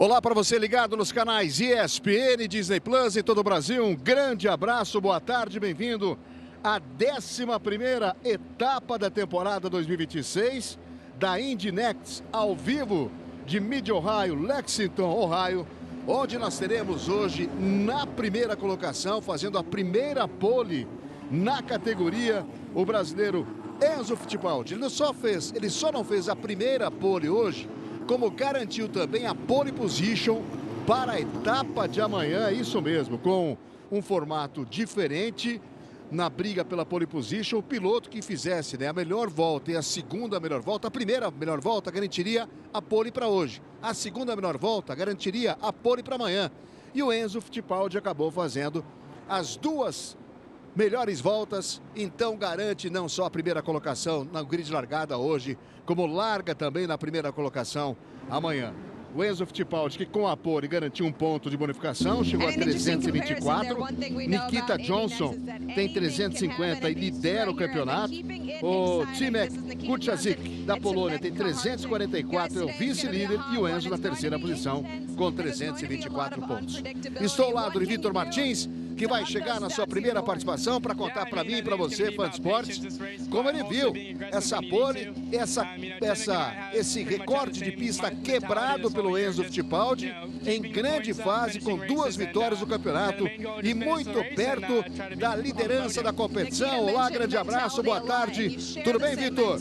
Olá para você ligado nos canais ESPN, Disney Plus em todo o Brasil. Um grande abraço, boa tarde, bem-vindo à 11ª etapa da temporada 2026 da Indy NXT ao vivo de Mid-Ohio, Lexington, Ohio, onde nós teremos hoje na primeira colocação, fazendo a primeira pole na categoria, o brasileiro Enzo Fittipaldi. Ele só não fez a primeira pole hoje, como garantiu também a pole position para a etapa de amanhã, isso mesmo, com um formato diferente na briga pela pole position. O piloto que fizesse a melhor volta e a segunda melhor volta, a primeira melhor volta garantiria a pole para hoje, a segunda melhor volta garantiria a pole para amanhã. E o Enzo Fittipaldi acabou fazendo as duas melhores voltas, então garante não só a primeira colocação na grid de largada hoje, como larga também na primeira colocação amanhã. O Enzo Fittipaldi, que com a pole garantiu um ponto de bonificação, chegou a 324. Nikita Johnson tem 350 e lidera o campeonato. O Timek Kuchazik, da Polônia, tem 344, é o vice-líder. E o Enzo na terceira posição, com 324 pontos. Estou ao lado de Vitor Martins, que vai chegar na sua primeira participação para contar para mim e para você, fã de esportes, como ele viu essa pole, esse recorde de pista quebrado pelo Enzo Fittipaldi, em grande fase, com 2 vitórias no campeonato e muito perto da liderança da competição. Olá, grande abraço, boa tarde. Tudo bem, Vitor?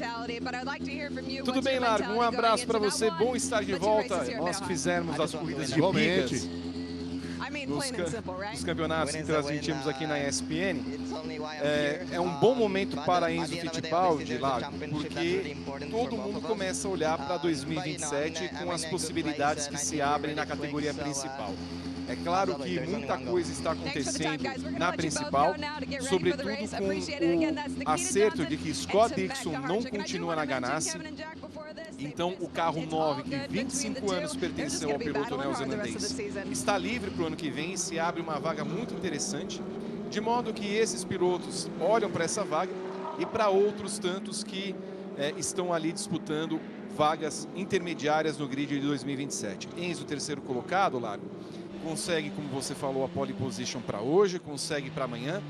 Tudo bem, Largo. Um abraço para você, bom estar de volta. Nós que fizemos as corridas de picas nos campeonatos que transmitimos aqui na ESPN. É um bom momento para Enzo Fittipaldi, Largo, porque todo mundo começa a olhar para 2027 com as possibilidades que se abrem na categoria principal. É claro que muita coisa está acontecendo na principal, sobretudo com o acerto de que Scott Dixon não continua na Ganassi. Então, o carro 9, que 25 anos pertenceu ao piloto neozelandês, está livre para o ano que vem e se abre uma vaga muito interessante, de modo que esses pilotos olham para essa vaga e para outros tantos que estão ali disputando vagas intermediárias no grid de 2027. Enzo, terceiro colocado, Largo, consegue, como você falou, a pole position para hoje, consegue para amanhã.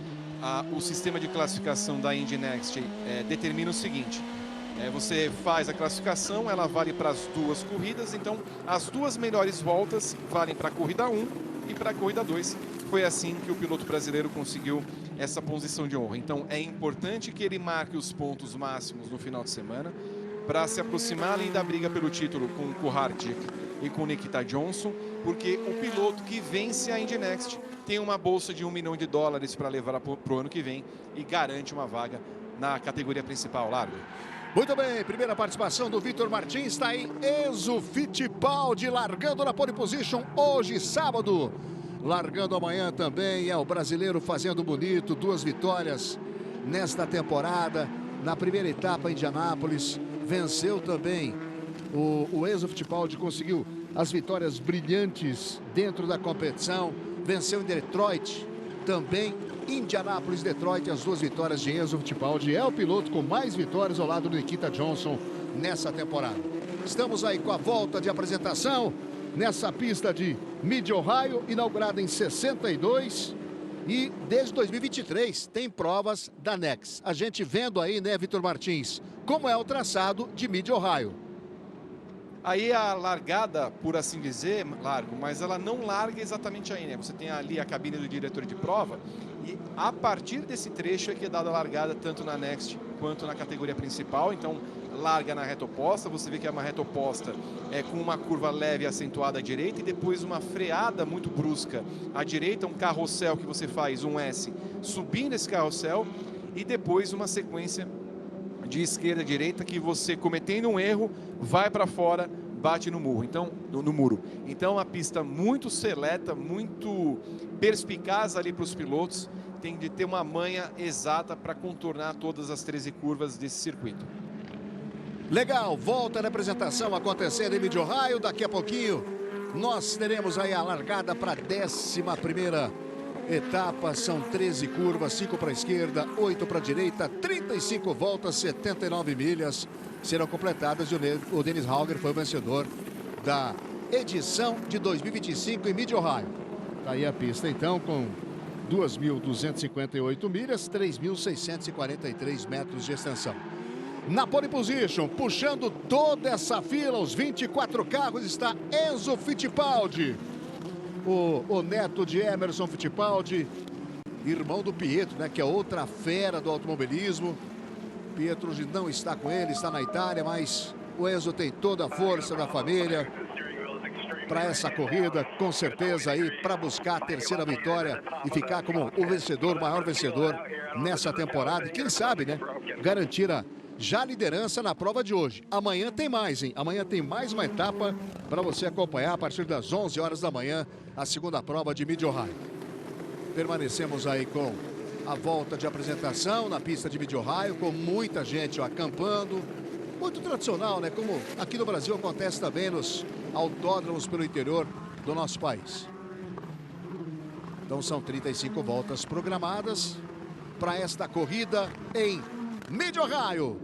O sistema de classificação da Indy NXT determina o seguinte: você faz a classificação, ela vale para as duas corridas, então as duas melhores voltas valem para a corrida 1 e para a corrida 2. Foi assim que o piloto brasileiro conseguiu essa posição de honra. Então é importante que ele marque os pontos máximos no final de semana para se aproximar além da briga pelo título com o Kuhardik e com o Nikita Johnson, porque o piloto que vence a Indy NXT tem uma bolsa de $1 milhão para levar para o ano que vem e garante uma vaga na categoria principal. Largo. Muito bem, primeira participação do Vitor Martins, está aí Enzo Fittipaldi largando na pole position hoje, sábado. Largando amanhã também, é o brasileiro fazendo bonito, 2 vitórias nesta temporada. Na primeira etapa em Indianápolis, venceu também. O Enzo Fittipaldi conseguiu as vitórias brilhantes dentro da competição. Venceu em Detroit, também Indianápolis, Detroit, as 2 vitórias de Enzo Fittipaldi. É o piloto com mais vitórias ao lado do Nikita Johnson nessa temporada. Estamos aí com a volta de apresentação nessa pista de Mid-Ohio, inaugurada em 62. E desde 2023 tem provas da NXT. A gente vendo aí, né, Vitor Martins, como é o traçado de Mid-Ohio. Aí a largada, por assim dizer, Largo, mas ela não larga exatamente aí, né? Você tem ali a cabine do diretor de prova e a partir desse trecho é que é dada a largada tanto na NXT quanto na categoria principal. Então larga na reta oposta, você vê que é uma reta oposta com uma curva leve acentuada à direita e depois uma freada muito brusca à direita, um carrossel que você faz, um S, subindo esse carrossel e depois uma sequência de esquerda a direita que você, cometendo um erro, vai para fora, bate no muro. Então a pista muito seleta, muito perspicaz ali para os pilotos, tem de ter uma manha exata para contornar todas as 13 curvas desse circuito. Legal, volta da apresentação acontecendo em Mid-Ohio. Daqui a pouquinho nós teremos aí a largada para a 11ª etapa. São 13 curvas, 5 para a esquerda, 8 para a direita, 35 voltas, 79 milhas serão completadas. E o Dennis Hauger foi o vencedor da edição de 2025 em Mid-Ohio. Tá aí a pista, então, com 2.258 milhas, 3.643 metros de extensão. Na pole position, puxando toda essa fila, os 24 carros, está Enzo Fittipaldi. O neto de Emerson Fittipaldi, irmão do Pietro, né, que é outra fera do automobilismo. Pietro hoje não está com ele, está na Itália, mas o Enzo tem toda a força da família para essa corrida, com certeza aí, para buscar a terceira vitória e ficar como o vencedor, o maior vencedor nessa temporada. E quem sabe, né, garantir já a liderança na prova de hoje. Amanhã tem mais, hein? Amanhã tem mais uma etapa para você acompanhar a partir das 11 horas da manhã, a segunda prova de Mid-Ohio. Permanecemos aí com a volta de apresentação na pista de Mid-Ohio, com muita gente acampando. Muito tradicional, né? Como aqui no Brasil acontece também nos autódromos pelo interior do nosso país. Então são 35 voltas programadas para esta corrida em Mid-Ohio.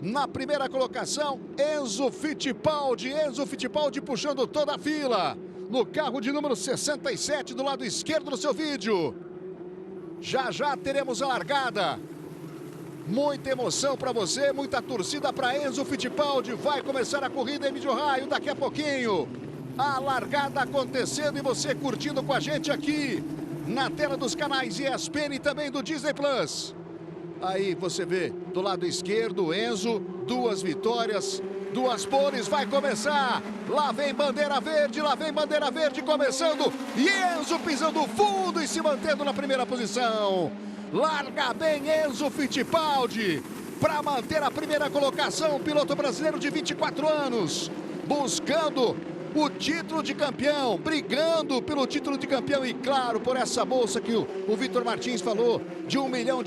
Na primeira colocação, Enzo Fittipaldi puxando toda a fila. No carro de número 67 do lado esquerdo do seu vídeo. Já já teremos a largada. Muita emoção para você, muita torcida para Enzo Fittipaldi. Vai começar a corrida em Mid-Ohio daqui a pouquinho. A largada acontecendo e você curtindo com a gente aqui na tela dos canais ESPN e também do Disney Plus. Aí você vê do lado esquerdo o Enzo, 2 vitórias, 2 poles, vai começar. Lá vem bandeira verde começando. E Enzo pisando fundo e se mantendo na primeira posição. Larga bem Enzo Fittipaldi para manter a primeira colocação. Piloto brasileiro de 24 anos, buscando o título de campeão, brigando pelo título de campeão e, claro, por essa bolsa que o Vitor Martins falou, de $1 milhão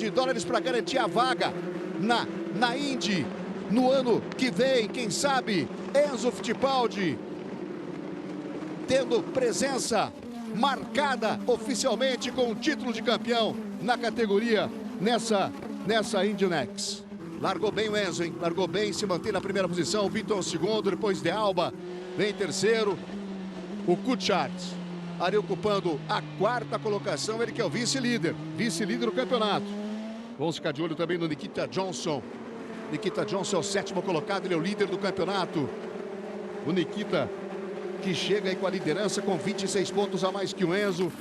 para garantir a vaga na Indy no ano que vem. Quem sabe Enzo Fittipaldi tendo presença marcada oficialmente com o título de campeão na categoria nessa Indy NXT. Largou bem o Enzo, hein? Largou bem, se mantém na primeira posição. O Vitor segundo, depois de Alba vem terceiro. O Coulthard ali ocupando a 4ª colocação, ele que é o vice-líder do campeonato. Vamos ficar de olho também no Nikita Johnson. Nikita Johnson é o 7º colocado, ele é o líder do campeonato. O Nikita que chega aí com a liderança com 26 pontos a mais que o Enzo.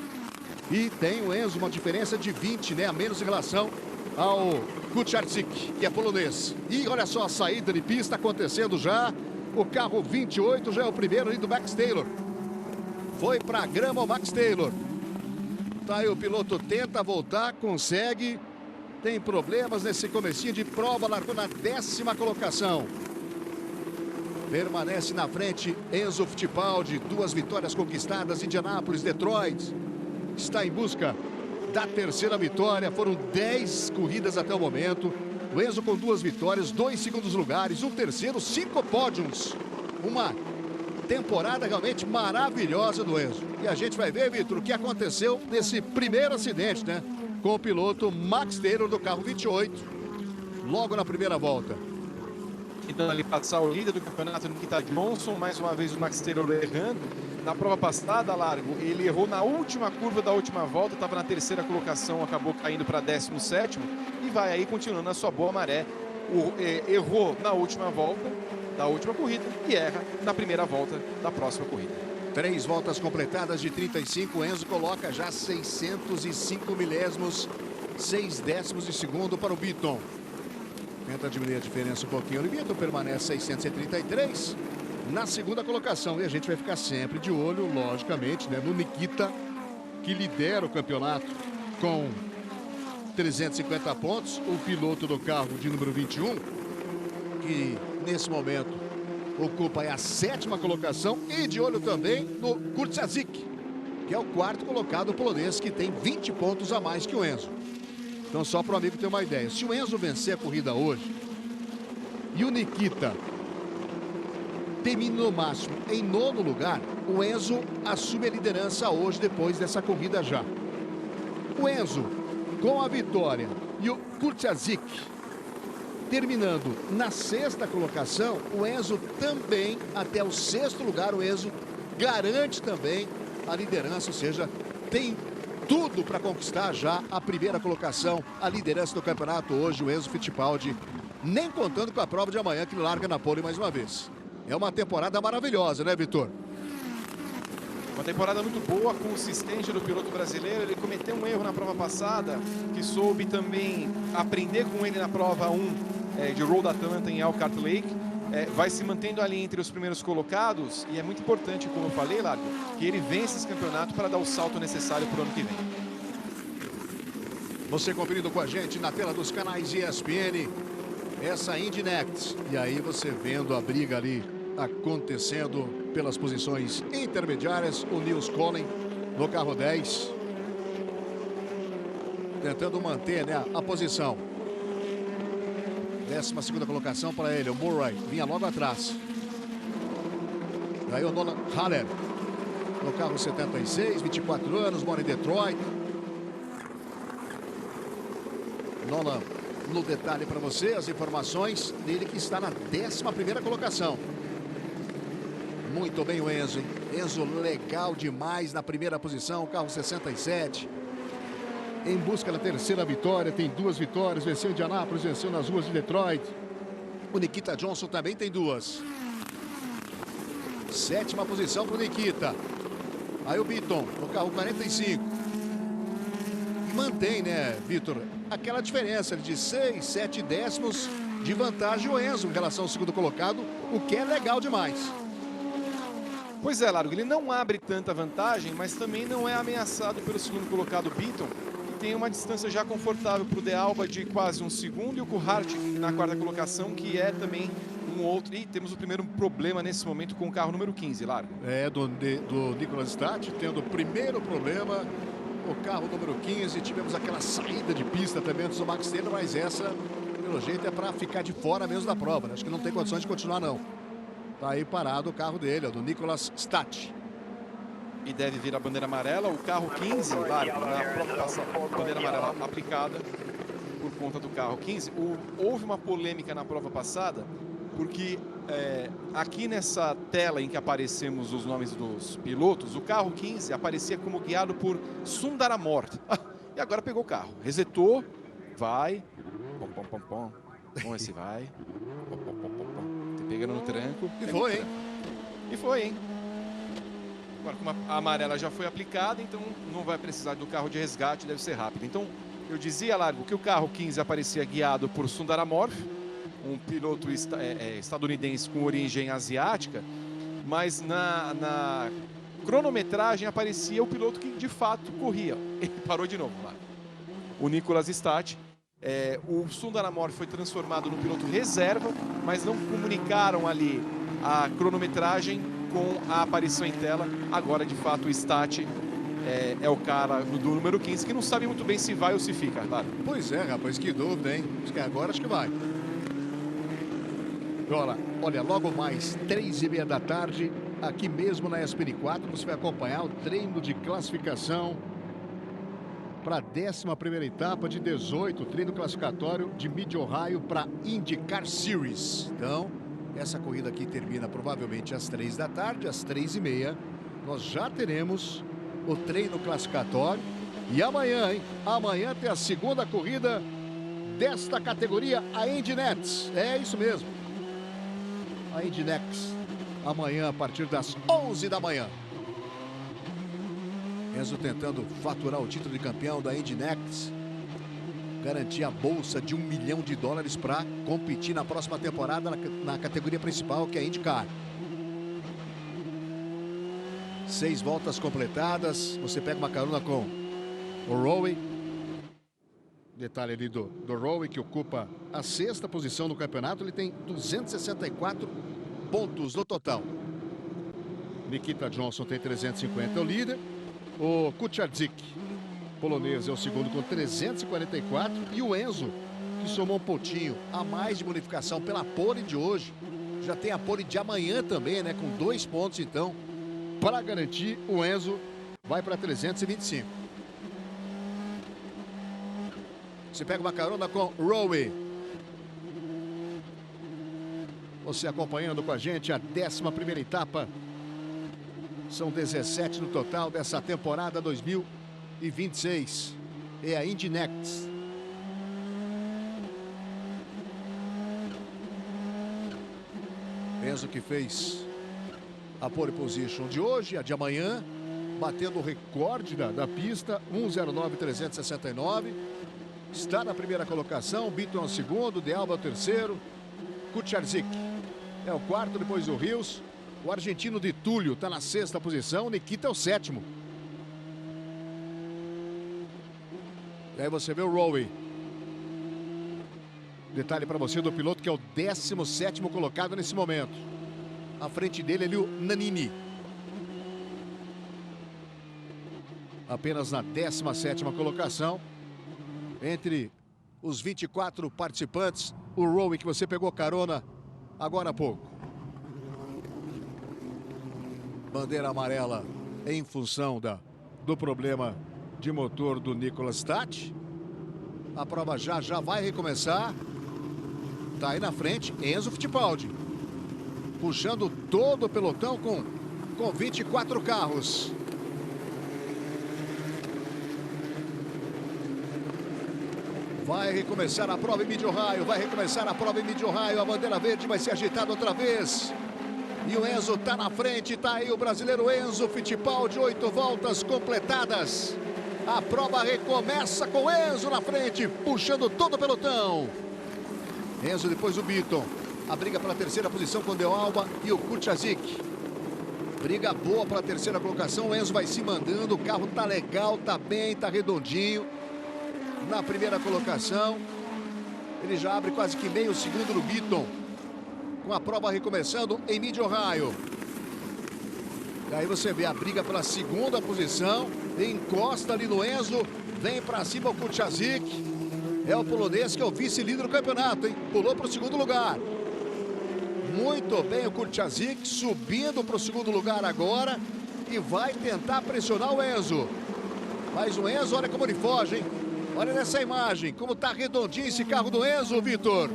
E tem o Enzo uma diferença de 20, né, a menos em relação ao Kucharczyk, que é polonês. E olha só a saída de pista acontecendo já. O carro 28 já é o primeiro ali do Max Taylor. Foi para a grama o Max Taylor. Tá aí, o piloto tenta voltar, consegue. Tem problemas nesse comecinho de prova, largou na 10ª colocação. Permanece na frente Enzo Fittipaldi, 2 vitórias conquistadas, Indianápolis, Detroit. Está em busca da terceira vitória, foram 10 corridas até o momento. O Enzo com 2 vitórias, 2 segundos lugares, um terceiro, 5 pódios. Uma temporada realmente maravilhosa do Enzo. E a gente vai ver, Vitor, o que aconteceu nesse primeiro acidente, né? Com o piloto Max Taylor do carro 28, logo na primeira volta. Tentando ali passar o líder do campeonato, Nikita Johnson, mais uma vez o Max Taylor errando. Na prova passada, Largo, ele errou na última curva da última volta, estava na 3ª colocação, acabou caindo para 17º e vai aí continuando a sua boa maré. Errou na última volta da última corrida e erra na primeira volta da próxima corrida. 3 voltas completadas de 35, Enzo coloca já 605 milésimos, 6 décimos de segundo para o Beaton. Tenta diminuir a diferença um pouquinho. O Beaton permanece 633 na segunda colocação. E a gente vai ficar sempre de olho, logicamente, né, no Nikita, que lidera o campeonato com 350 pontos. O piloto do carro de número 21, que nesse momento ocupa a 7ª colocação. E de olho também no Kucharczyk, que é o 4º colocado polonês, que tem 20 pontos a mais que o Enzo. Então, só para o amigo ter uma ideia, se o Enzo vencer a corrida hoje e o Nikita termina no máximo em 9º lugar, o Enzo assume a liderança hoje depois dessa corrida já. O Enzo com a vitória e o Kucharczyk terminando na sexta colocação, o Enzo também, até o sexto lugar, o Enzo garante também a liderança, ou seja, tem tudo para conquistar já a primeira colocação, a liderança do campeonato hoje, o Enzo Fittipaldi, nem contando com a prova de amanhã, que larga na pole mais uma vez. É uma temporada maravilhosa, né, Vitor? Uma temporada muito boa, consistente do piloto brasileiro. Ele cometeu um erro na prova passada, que soube também aprender com ele na prova 1 de Road Atlanta em Elkhart Lake. Vai se mantendo ali entre os primeiros colocados e é muito importante, como eu falei, Largo, que ele vença esse campeonato para dar o salto necessário para o ano que vem. Você conferindo com a gente na tela dos canais ESPN, essa Indy NXT. E aí você vendo a briga ali acontecendo pelas posições intermediárias, o Nils Collin no carro 10. Tentando manter, né, a posição. 12ª colocação para ele, o Murray vinha logo atrás. Daí o Nolan Haller no carro 76, 24 anos, mora em Detroit. Nolan, no detalhe para você, as informações dele que está na 11ª colocação. Muito bem o Enzo, hein? Enzo legal demais na primeira posição, carro 67. Em busca da terceira vitória, tem 2 vitórias, venceu em Indianápolis, venceu nas ruas de Detroit. O Nikita Johnson também tem 2. 7ª posição para o Nikita. Aí o Beaton, no carro 45. E mantém, né, Vitor, aquela diferença de 6, 7 décimos de vantagem o Enzo em relação ao segundo colocado, o que é legal demais. Pois é, Largo, ele não abre tanta vantagem, mas também não é ameaçado pelo segundo colocado Beaton, que tem uma distância já confortável para o De Alba de quase 1 segundo, e o Coulthard na 4ª colocação, que é também um outro. E temos o primeiro problema nesse momento com o carro número 15, Largo. Do Nicolas Stati, tendo o primeiro problema, o carro número 15, tivemos aquela saída de pista também antes do Max Taylor, mas essa, pelo jeito, é para ficar de fora mesmo da prova, né? Acho que não tem condições de continuar, não. Tá aí parado o carro dele, ó, do Nicolas Stati. E deve vir a bandeira amarela, o carro 15, Largo, na prova passada, bandeira amarela aplicada por conta do carro 15. Houve uma polêmica na prova passada, porque aqui nessa tela em que aparecemos os nomes dos pilotos, o carro 15 aparecia como guiado por Sundaramor. E agora pegou o carro, resetou, vai, vamos ver se vai, pegando no tranco. E foi, hein? E foi, hein? Agora, como a amarela já foi aplicada, então não vai precisar do carro de resgate, deve ser rápido. Então, eu dizia, Largo, que o carro 15 aparecia guiado por Sundaramor, um piloto estadunidense com origem asiática, mas na cronometragem aparecia o piloto que de fato corria. Ele parou de novo, Largo. O Nicolas Stati. O Sundaramor foi transformado no piloto reserva, mas não comunicaram ali a cronometragem com a aparição em tela. Agora, de fato, o Stati é o cara do número 15, que não sabe muito bem se vai ou se fica, claro. Pois é, rapaz, que dúvida, hein? Acho que agora acho que vai. Olha, logo mais 3h30 da tarde, aqui mesmo na ESPN 4, você vai acompanhar o treino de classificação para a 11ª etapa de 18, treino classificatório de Mid-Ohio para IndyCar Series. Então, essa corrida aqui termina provavelmente às 3 da tarde, às 3h30. Nós já teremos o treino classificatório. E amanhã, hein? Amanhã tem a segunda corrida desta categoria, a Indy NXT. É isso mesmo. A Indy NXT, amanhã a partir das 11 da manhã. Enzo tentando faturar o título de campeão da Indy NXT, garantir a bolsa de $1 milhão para competir na próxima temporada na categoria principal, que é a IndyCar. 6 voltas completadas, você pega uma carona com o Rowe. Detalhe ali do Rowe, que ocupa a 6ª posição no campeonato, ele tem 264 pontos no total. Nikita Johnson tem 350, é o líder. O Kucharczyk, polonês, é o segundo com 344. E o Enzo, que somou um pontinho a mais de bonificação pela pole de hoje. Já tem a pole de amanhã também, né? Com 2 pontos, então. Para garantir, o Enzo vai para 325. Você pega uma carona com Rowe. Você acompanhando com a gente a 11ª etapa. São 17 no total dessa temporada 2026. É a Indy NXT. Enzo que fez a pole position de hoje, a de amanhã, batendo o recorde da pista, 1:09.369. Está na primeira colocação, Beaton é o segundo, De Alba é o terceiro, Kucharczyk é o quarto, depois o Rios. O argentino de Túlio está na sexta posição, Nikita é o sétimo. E aí você vê o Rowe. Detalhe para você do piloto que é o 17º colocado nesse momento. À frente dele ali o Nannini. Apenas na 17ª colocação. Entre os 24 participantes, o Rowe que você pegou carona agora há pouco. Bandeira amarela em função do problema de motor do Nicolas Stati. A prova já vai recomeçar. Tá aí na frente Enzo Fittipaldi, puxando todo o pelotão com 24 carros. Vai recomeçar a prova em Mid-Ohio, vai recomeçar a prova em Mid-Ohio. A bandeira verde vai ser agitada outra vez. E o Enzo tá na frente, tá aí o brasileiro Enzo Fittipaldi, 8 voltas completadas. A prova recomeça com Enzo na frente, puxando todo o pelotão. Enzo depois o Beaton. A briga pela terceira posição com De Alba e o Kucharczyk. Briga boa para a terceira colocação. O Enzo vai se mandando, o carro tá legal, tá bem, tá redondinho. Na primeira colocação, ele já abre quase que meio segundo no Beaton. Com a prova recomeçando em Mid-Ohio. E aí você vê a briga pela segunda posição. Encosta ali no Enzo. Vem para cima o Kucharczyk. É o polonês que é o vice-líder do campeonato, hein? Pulou para o segundo lugar. Muito bem o Kucharczyk, subindo para o segundo lugar agora. E vai tentar pressionar o Enzo. Mas o Enzo, olha como ele foge, hein? Olha nessa imagem, como tá redondinho esse carro do Enzo, Vitor.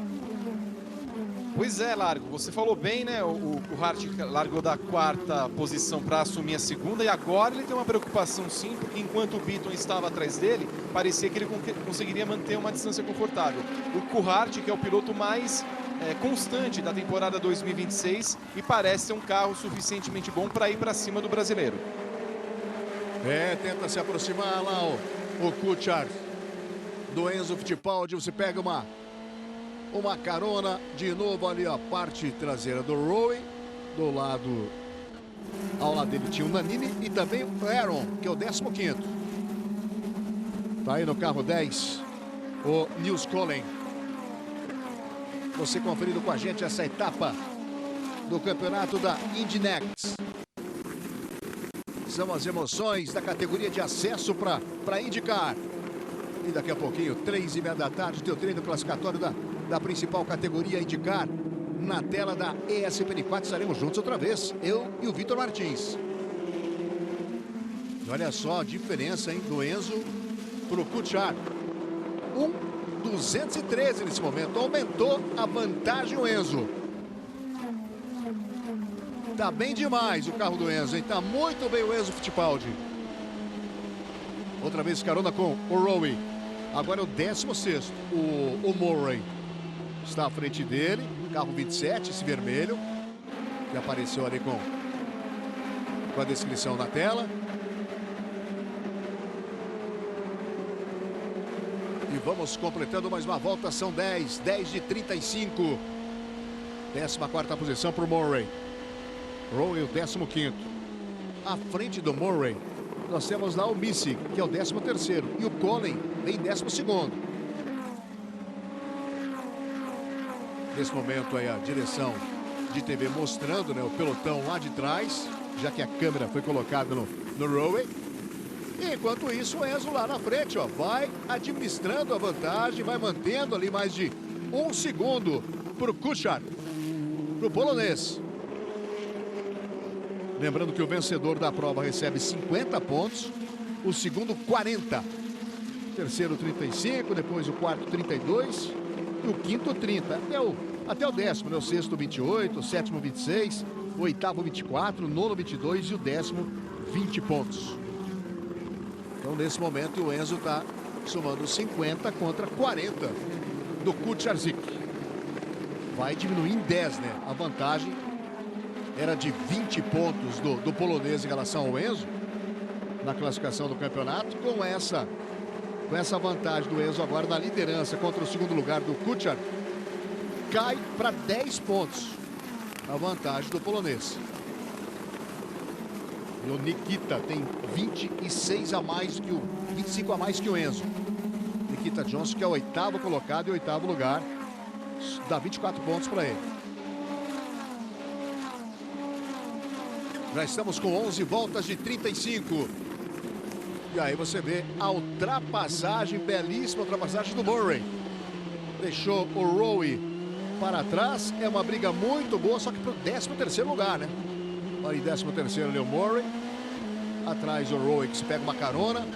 Pois é, Largo, você falou bem, né? O Hart largou da quarta posição para assumir a segunda e agora ele tem uma preocupação sim, porque enquanto o Beaton estava atrás dele, parecia que ele conseguiria manter uma distância confortável. O Coulthard, que é o piloto mais constante da temporada 2026 e parece ser um carro suficientemente bom para ir para cima do brasileiro. Tenta se aproximar lá o Kuchar do Enzo Fittipaldi. Você pega uma carona de novo ali a parte traseira do Rowe. Do lado, ao lado dele tinha o Nannini e também o Aaron, que é o 15º. Tá aí no carro 10 o Nils Collen. Você conferindo com a gente essa etapa do campeonato da Indy NXT. São as emoções da categoria de acesso para IndyCar. E daqui a pouquinho, 3h30 da tarde, tem o treino classificatório da principal categoria IndyCar. Na tela da ESPN4 estaremos juntos outra vez, eu e o Vitor Martins. E olha só a diferença, hein, do Enzo para o Kuchar. 1,213 nesse momento, aumentou a vantagem o Enzo. Tá bem demais o carro do Enzo, hein? Tá muito bem o Enzo Fittipaldi. Outra vez carona com o Rowe. Agora é o 16º, o Murray. Está à frente dele, carro 27, esse vermelho, que apareceu ali com a descrição na tela. E vamos completando mais uma volta, são 10 de 35. 14ª posição para o Murray. Rowe, o 15º. À frente do Murray, nós temos lá o Missy, que é o 13º. E o Collen vem 12º. Nesse momento aí a direção de TV mostrando, né, o pelotão lá de trás, já que a câmera foi colocada no Rowe. E enquanto isso, o Enzo lá na frente, ó, vai administrando a vantagem, vai mantendo ali mais de 1 segundo para o Kuchar, para o polonês. Lembrando que o vencedor da prova recebe 50 pontos, o segundo 40, o terceiro 35, depois o quarto 32 e o quinto 30. Até o décimo, né? O sexto 28, o sétimo 26, o oitavo 24, o nono 22 e o décimo 20 pontos. Então, nesse momento, o Enzo está somando 50 contra 40 do Kucharczyk. Vai diminuir em 10, né? A vantagem era de 20 pontos do polonês em relação ao Enzo na classificação do campeonato. Com essa vantagem do Enzo agora na liderança contra o segundo lugar do Kuchar, cai para 10 pontos a vantagem do polonês. E o Nikita tem 25 a mais que o Enzo. Nikita Johnson, que é o oitavo colocado e oitavo lugar, dá 24 pontos para ele. Já estamos com 11 voltas de 35. E aí você vê a ultrapassagem, belíssima ultrapassagem do Murray. Deixou o Rowe para trás. É uma briga muito boa, só que para o 13º lugar, né? Aí 13º ali o Murray. Atrás o Rowe, que se pega uma carona.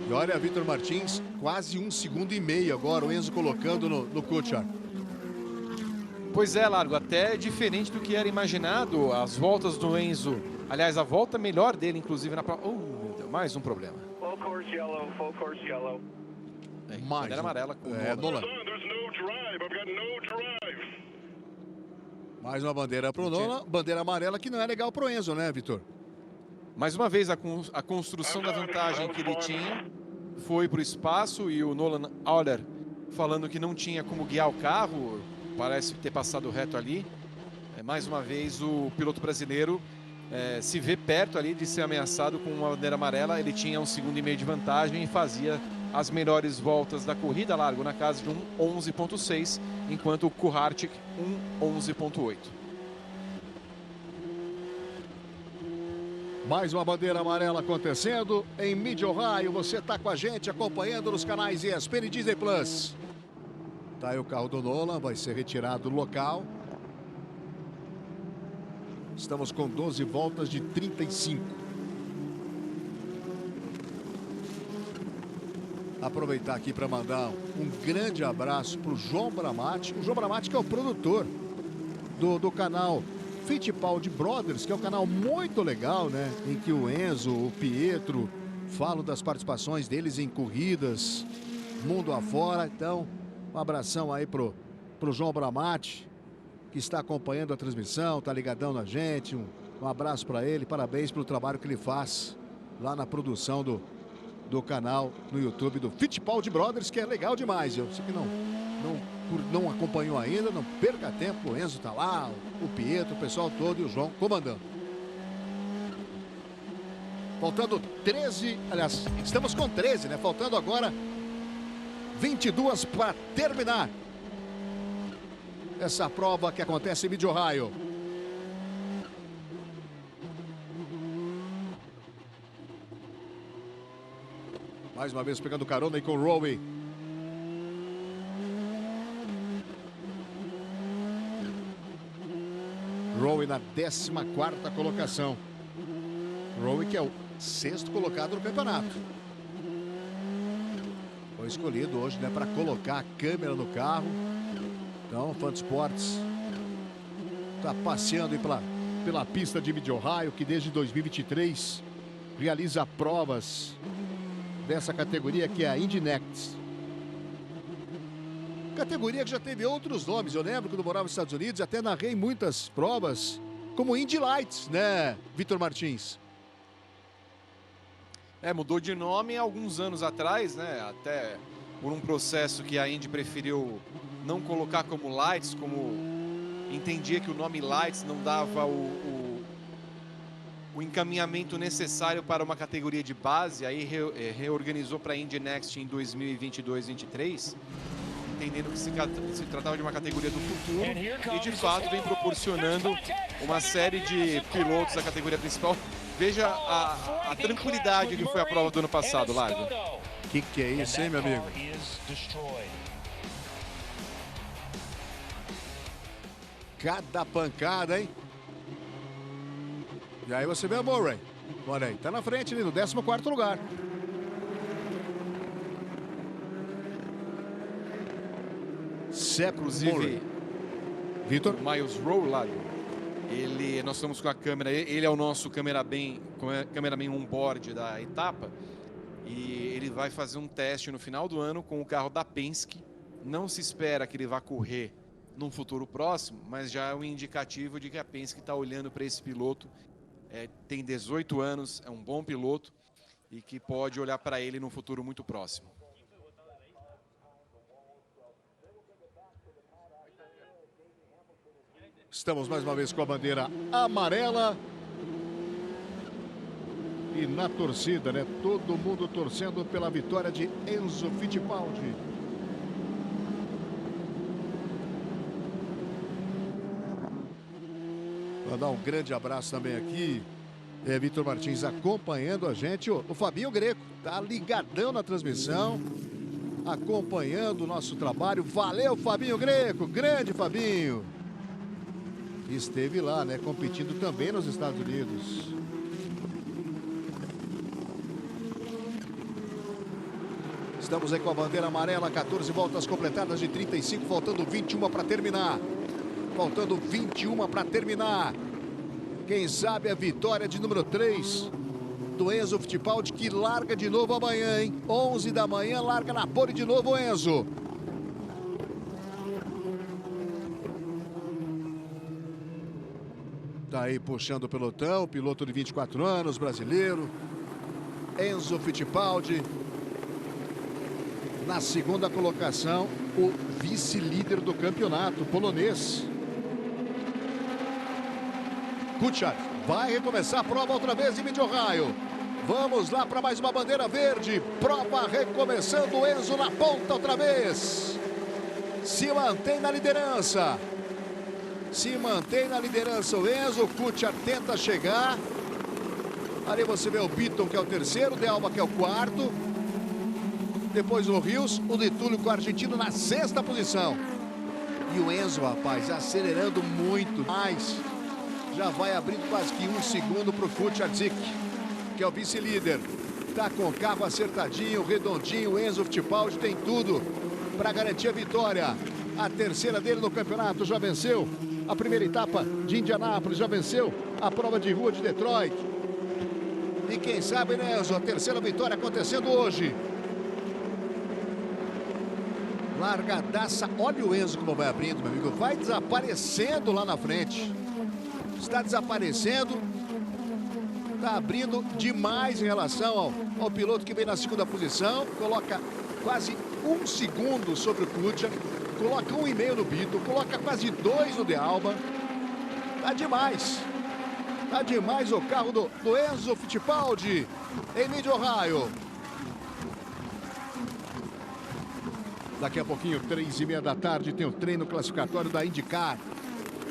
E olha, Vitor Martins, quase 1,5 segundos agora o Enzo colocando no Kuchar. Pois é, Largo, até diferente do que era imaginado. As voltas do Enzo, aliás, a volta melhor dele, inclusive, na prova. Oh, meu Deus, mais um problema. Full course yellow. Bandeira amarela com o Nolan. Mais uma bandeira pro Nolan, bandeira amarela que não é legal pro Enzo, né, Vitor? Mais uma vez, a construção da vantagem que ele tinha foi para o espaço e o Nolan Auler falando que não tinha como guiar o carro, parece ter passado reto ali. Mais uma vez, o piloto brasileiro se vê perto ali de ser ameaçado com uma bandeira amarela. Ele tinha 1,5 segundos de vantagem e fazia as melhores voltas da corrida, Largo, na casa de 1:11.6, enquanto o Kucharczyk 1:11.8. Mais uma bandeira amarela acontecendo em Mid-Ohio. Você está com a gente acompanhando nos canais ESPN e Disney Plus. Tá aí o carro do Nolan, vai ser retirado do local. Estamos com 12 voltas de 35. Aproveitar aqui para mandar um grande abraço para o João Bramati. O João Bramati, que é o produtor do canal Fittipaldi Brothers, que é um canal muito legal, né? Em que o Enzo, o Pietro falam das participações deles em corridas mundo afora. Então, um abração aí pro João Bramati, que está acompanhando a transmissão, tá ligadão na gente. Um abraço para ele, parabéns pelo trabalho que ele faz lá na produção do canal no YouTube do Fittipaldi Brothers, que é legal demais. Eu sei que não acompanhou ainda, não perca tempo. O Enzo tá lá, o Pietro, o pessoal todo e o João comandando. Faltando 13, aliás, estamos com 13, né? Faltando agora 22 para terminar essa prova que acontece em Mid-Ohio. Mais uma vez pegando carona aí com o Rowe. Rowe na 14ª colocação. Rowe, que é o 6º colocado no campeonato. Foi escolhido hoje, né, para colocar a câmera no carro. Então, Fan Sports está passeando aí pela pista de Mid-Ohio, que desde 2023 realiza provas dessa categoria, que é a Indy NXT. Categoria que já teve outros nomes. Eu lembro quando eu morava nos Estados Unidos, até narrei muitas provas como Indy Lights, né, Vitor Martins? Mudou de nome alguns anos atrás, né? Até por um processo que a Indy preferiu não colocar como Lights, como entendia que o nome Lights não dava o encaminhamento necessário para uma categoria de base. Aí reorganizou para a Indy NXT em 2022-23, entendendo que se tratava de uma categoria do futuro e de fato vem proporcionando uma série de pilotos da categoria principal. Veja a tranquilidade que foi a prova do ano passado, Largo. Que é isso, hein, meu amigo? Cada pancada, hein? E aí você vê o Murray. Olha aí, tá na frente ali, no 14º lugar. Sepp Inclusive, Murray. Vitor? Miles Rowe, lá, nós estamos com a câmera, ele é o nosso cameraman on-board da etapa, e ele vai fazer um teste no final do ano com o carro da Penske. Não se espera que ele vá correr num futuro próximo, mas já é um indicativo de que a Penske está olhando para esse piloto. Tem 18 anos, é um bom piloto e que pode olhar para ele num futuro muito próximo. Estamos mais uma vez com a bandeira amarela. E na torcida, né? Todo mundo torcendo pela vitória de Enzo Fittipaldi. Vou dar um grande abraço também aqui. Vitor Martins acompanhando a gente. O Fabinho Greco tá ligadão na transmissão, acompanhando o nosso trabalho. Valeu, Fabinho Greco, grande Fabinho. Esteve lá, né, competindo também nos Estados Unidos. Estamos aí com a bandeira amarela, 14 voltas completadas de 35, faltando 21 para terminar. Faltando 21 para terminar. Quem sabe a vitória de número 3 do Enzo Fittipaldi, que larga de novo amanhã, hein? 11 da manhã, larga na pole de novo o Enzo. Tá aí puxando o pelotão, piloto de 24 anos, brasileiro. Enzo Fittipaldi. Na segunda colocação, o vice-líder do campeonato, polonês. Kuchar vai recomeçar a prova outra vez em Mid-Ohio. Vamos lá para mais uma bandeira verde. Prova recomeçando, o Enzo na ponta outra vez. Se mantém na liderança. Se mantém na liderança o Enzo. O Kuchar tenta chegar. Ali você vê o Bitton, que é o terceiro, o De Alba, que é o quarto. Depois o Rios, o De Tulio com o argentino na sexta posição. E o Enzo, rapaz, acelerando muito mais. Já vai abrindo quase que um segundo para o Kucharczyk, que é o vice-líder. Tá com o carro acertadinho, redondinho. O Enzo Fittipaldi tem tudo para garantir a vitória. A terceira dele no campeonato, já venceu a primeira etapa de Indianápolis, já venceu a prova de rua de Detroit. E quem sabe, né, Enzo, a terceira vitória acontecendo hoje. Largadaça, olha o Enzo como vai abrindo, meu amigo. Vai desaparecendo lá na frente. Está desaparecendo. Está abrindo demais em relação ao piloto que vem na segunda posição. Coloca quase um segundo sobre o Kuchar. Coloca 1,5 no Bitton. Coloca quase 2 no De Alba. Tá demais. Tá demais o carro do Enzo Fittipaldi em Mid-Ohio. Daqui a pouquinho, 3h30 da tarde, tem o treino classificatório da IndyCar.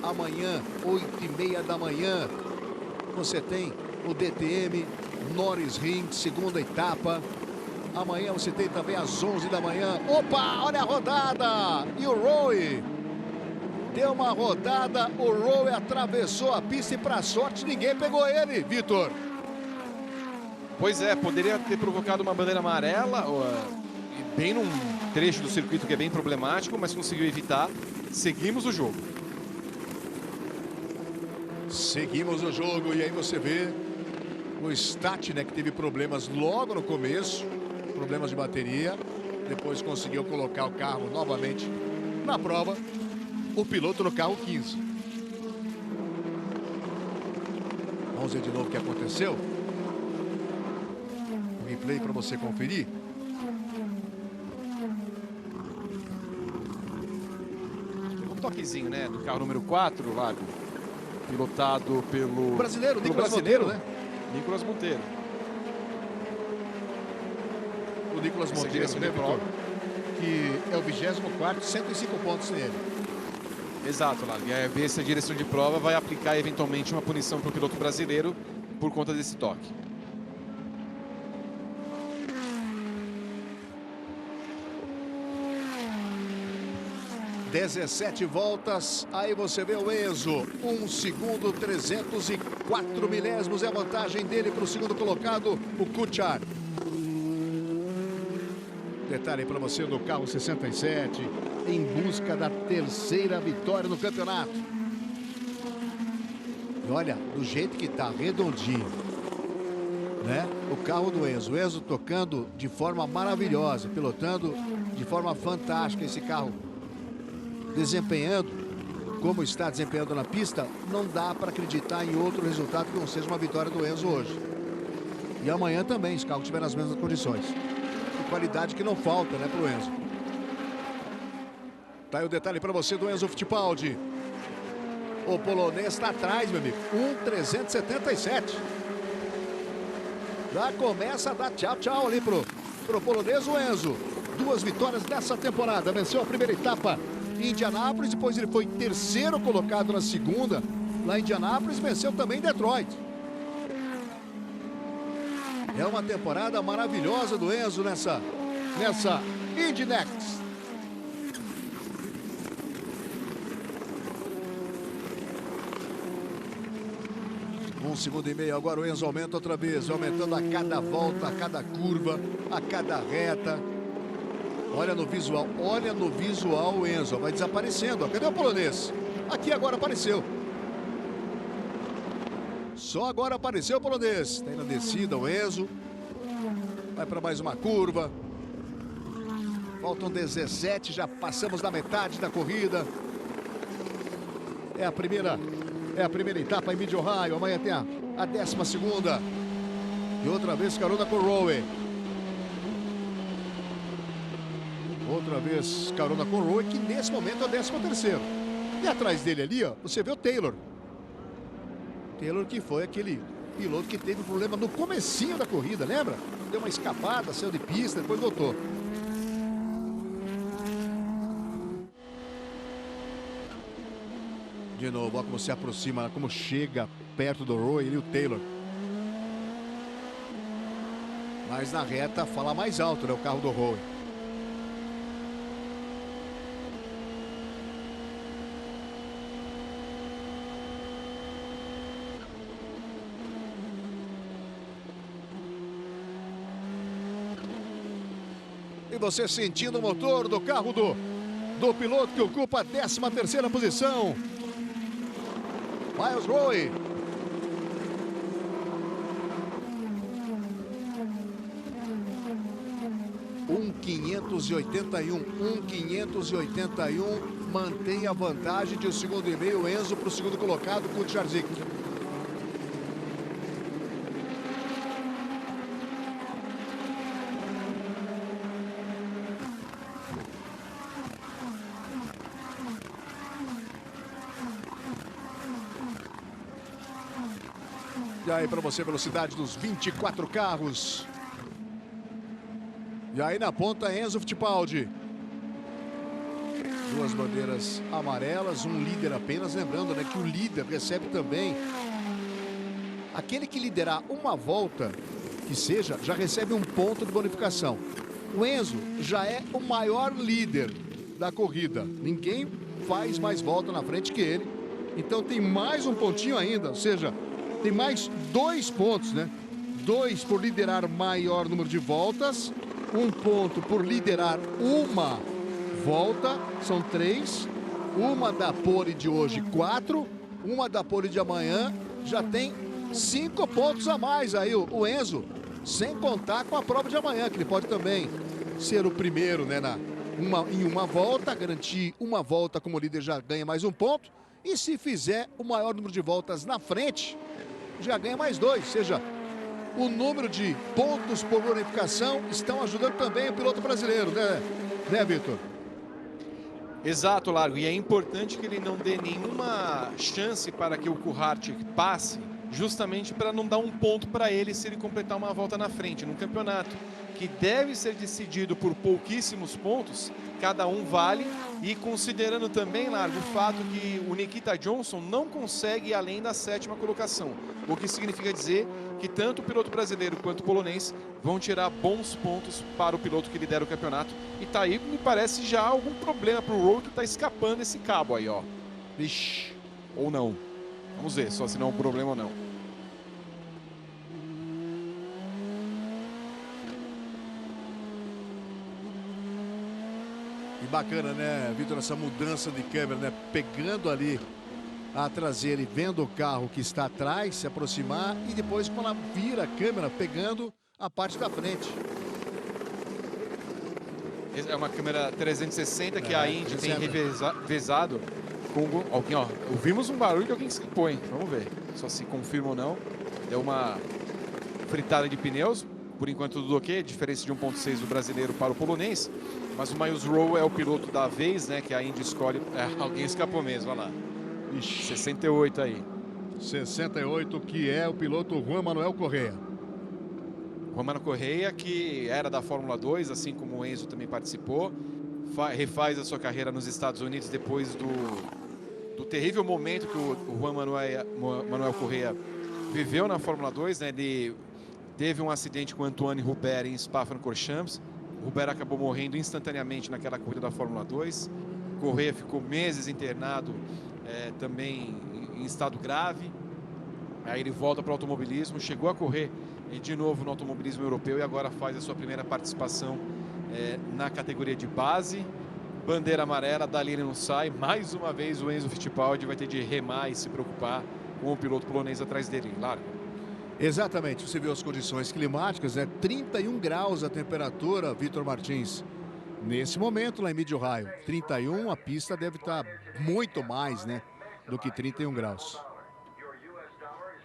Amanhã, 8h30 da manhã, você tem o DTM Norris Ring, segunda etapa. Amanhã você tem também às 11 da manhã. Opa, olha a rodada! E o Rowe deu uma rodada, o Rowe atravessou a pista e, para sorte, ninguém pegou ele, Vitor. Pois é, poderia ter provocado uma bandeira amarela, bem num trecho do circuito que é bem problemático, mas conseguiu evitar. Seguimos o jogo. Seguimos o jogo e aí você vê o Stat, né, que teve problemas logo no começo, problemas de bateria, depois conseguiu colocar o carro novamente na prova, o piloto no carro 15. Vamos ver de novo o que aconteceu. O replay para você conferir. Toquezinho, né, do carro número 4, lá, pilotado pelo brasileiro, pelo Nicolas brasileiro, Monteiro, né? Nicolas Monteiro. O Nicolas Monteiro, né, Vitor? Que é o 24º, 105 pontos nele. Exato, lá. Essa direção de prova vai aplicar eventualmente uma punição para o piloto brasileiro por conta desse toque. (17 voltas, aí você vê o Enzo, 1 segundo 304 milésimos é a vantagem dele para o segundo colocado, o Kuchar. detalhe para você do carro 67, em busca da terceira vitória no campeonato. E olha, do jeito que tá, redondinho, né? O carro do Enzo. O Enzo tocando de forma maravilhosa, pilotando de forma fantástica esse carro. Desempenhando como está desempenhando na pista, não dá para acreditar em outro resultado que não seja uma vitória do Enzo hoje. E amanhã também, se o carro estiver nas mesmas condições. E qualidade que não falta, né, pro Enzo. Tá aí o detalhe para você do Enzo Fittipaldi. O polonês está atrás, meu amigo. 1,377. Já começa a dar tchau ali pro polonês, o Enzo. 2 vitórias dessa temporada. Venceu a primeira etapa em Indianápolis, depois ele foi terceiro colocado na segunda lá em Indianápolis, venceu também em Detroit. É uma temporada maravilhosa do Enzo nessa Indy Next. Um segundo e meio, agora o Enzo aumenta outra vez, aumentando a cada volta, a cada curva, a cada reta. Olha no visual o Enzo, vai desaparecendo. Cadê o polonês? Aqui agora apareceu. Só agora apareceu o polonês. Tem na descida o Enzo. Vai para mais uma curva. Faltam 17, já passamos da metade da corrida. É a primeira etapa em Mid-Ohio. Amanhã tem a 12ª. E outra vez carona com o Rowe. Outra vez carona com o Rowe, que nesse momento é o 13º. E atrás dele ali, ó, você vê o Taylor. Taylor, que foi aquele piloto que teve problema no comecinho da corrida, lembra? Deu uma escapada, saiu de pista, depois voltou. De novo, olha como se aproxima, como chega perto do Rowe e o Taylor. Mas na reta fala mais alto, né, o carro do Rowe. E você sentindo o motor do carro do piloto que ocupa a 13ª posição. Miles Rowe. Um 581 mantém a vantagem de 1,5 segundo. O Enzo para o segundo colocado com o Jarzik. E aí para você, velocidade dos 24 carros. E aí na ponta, Enzo Fittipaldi. 2 bandeiras amarelas, um líder apenas. Lembrando, né, que o líder recebe também. Aquele que liderar uma volta, que seja, já recebe 1 ponto de bonificação. O Enzo já é o maior líder da corrida. Ninguém faz mais volta na frente que ele. Então tem mais um pontinho ainda, ou seja, tem mais 2 pontos, né? 2 por liderar maior número de voltas, 1 ponto por liderar uma volta, são 3. Uma da pole de hoje, 4. Uma da pole de amanhã, já tem 5 pontos a mais aí o Enzo, sem contar com a prova de amanhã, que ele pode também ser o primeiro, né, em uma volta, garantir uma volta como líder, já ganha mais 1 ponto. E se fizer o maior número de voltas na frente, já ganha mais 2, ou seja, o número de pontos por bonificação estão ajudando também o piloto brasileiro, né, Vitor? Exato, Largo, e é importante que ele não dê nenhuma chance para que o Coulthard passe, justamente para não dar 1 ponto para ele se ele completar uma volta na frente. Num campeonato que deve ser decidido por pouquíssimos pontos, cada um vale, e considerando também, Largo, o fato que o Nikita Johnson não consegue ir além da 7ª colocação, o que significa dizer que tanto o piloto brasileiro quanto o polonês vão tirar bons pontos para o piloto que lidera o campeonato. E tá aí, me parece, já algum problema para o Rowe, que tá escapando esse cabo aí, ó. Vixe, ou não. Vamos ver só se não é um problema ou não. E bacana, né, Vitor, essa mudança de câmera, né? Pegando ali a traseira e vendo o carro que está atrás se aproximar e depois quando ela vira a câmera pegando a parte da frente. É uma câmera 360 que a Indy tem revezado com alguém, ó. Ouvimos um barulho de alguém que escapou, hein? Vamos ver só se confirma ou não. Deu uma fritada de pneus. Por enquanto tudo ok, diferença de 1.6 do brasileiro para o polonês. Mas o Miles Rowe é o piloto da vez, né? Que a Indy escolhe. Alguém escapou mesmo, olha lá. Ixi. 68 aí. 68, que é o piloto Juan Manuel Correa. Romano Correia, que era da Fórmula 2, assim como o Enzo também participou. Refaz a sua carreira nos Estados Unidos depois do terrível momento que o Juan Manuel Correia viveu na Fórmula 2, né? Ele teve um acidente com o Antoine Hubert em Spa-Francorchamps. O Hubert acabou morrendo instantaneamente naquela corrida da Fórmula 2. Correia ficou meses internado, também em estado grave. Aí ele volta para o automobilismo, chegou a correr de novo no automobilismo europeu e agora faz a sua primeira participação na categoria de base. Bandeira amarela, dali ele não sai. Mais uma vez o Enzo Fittipaldi vai ter de remar e se preocupar com o piloto polonês atrás dele. Largo. Exatamente, você viu as condições climáticas, 31 graus a temperatura, Vitor Martins. Nesse momento lá em Mid-Ohio, 31, a pista deve estar muito mais, né, do que 31 graus.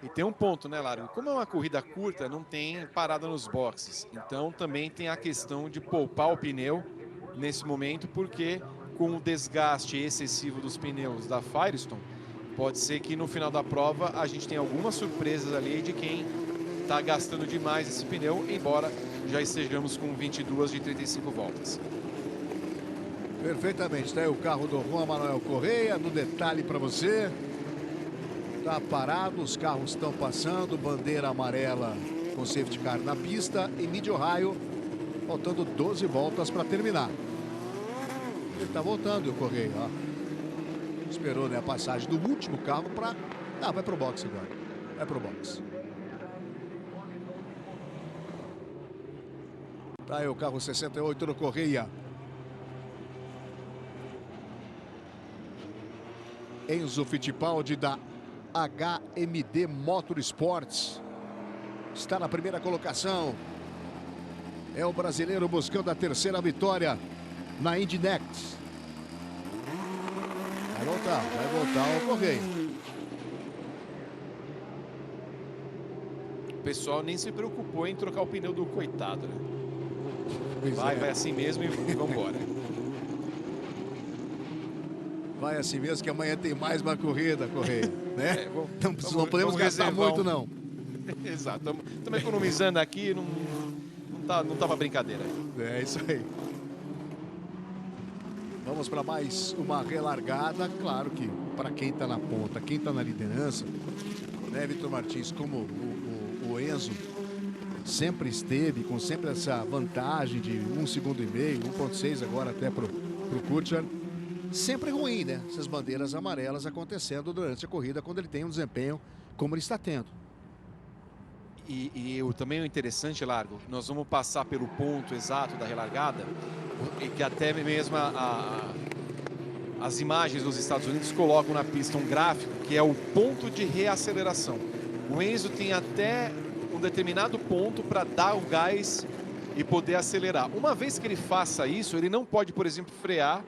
E tem um ponto, né, Largo? Como é uma corrida curta, não tem parada nos boxes. Então também tem a questão de poupar o pneu nesse momento, porque com o desgaste excessivo dos pneus da Firestone, pode ser que no final da prova a gente tenha algumas surpresas ali de quem está gastando demais esse pneu, embora já estejamos com 22 de 35 voltas. Perfeitamente, tá aí o carro do Juan Manuel Correia, no detalhe para você. Tá parado, os carros estão passando, bandeira amarela com safety car na pista em Mid-Ohio, faltando 12 voltas para terminar. Ele tá voltando, o Correia, ó. Esperou, né, a passagem do último carro para... Ah, vai pro box agora. Vai pro box. Tá aí o carro 68 do Correia. Enzo Fittipaldi da HMD Motorsports está na primeira colocação. É o brasileiro buscando a terceira vitória na Indy NXT. Vai voltar o Correia. O pessoal nem se preocupou em trocar o pneu do coitado, né? Vai assim mesmo e vamos embora. Vai assim mesmo que amanhã tem mais uma corrida, Correia, né? Não podemos gastar reservar muito, não. Exato, estamos economizando aqui, não tá pra brincadeira. É isso aí. Vamos para mais uma relargada. Claro que para quem está na ponta, quem está na liderança, né, Vitor Martins, como o Enzo sempre esteve, com sempre essa vantagem de 1,5 segundo, 1,6 agora até pro Kutscher. Sempre ruim, né? Essas bandeiras amarelas acontecendo durante a corrida quando ele tem um desempenho como ele está tendo. E também o interessante, Largo, nós vamos passar pelo ponto exato da relargada, e que até mesmo as imagens dos Estados Unidos colocam na pista um gráfico que é o ponto de reaceleração. O Enzo tem até um determinado ponto para dar o gás e poder acelerar. Uma vez que ele faça isso, ele não pode, por exemplo, frear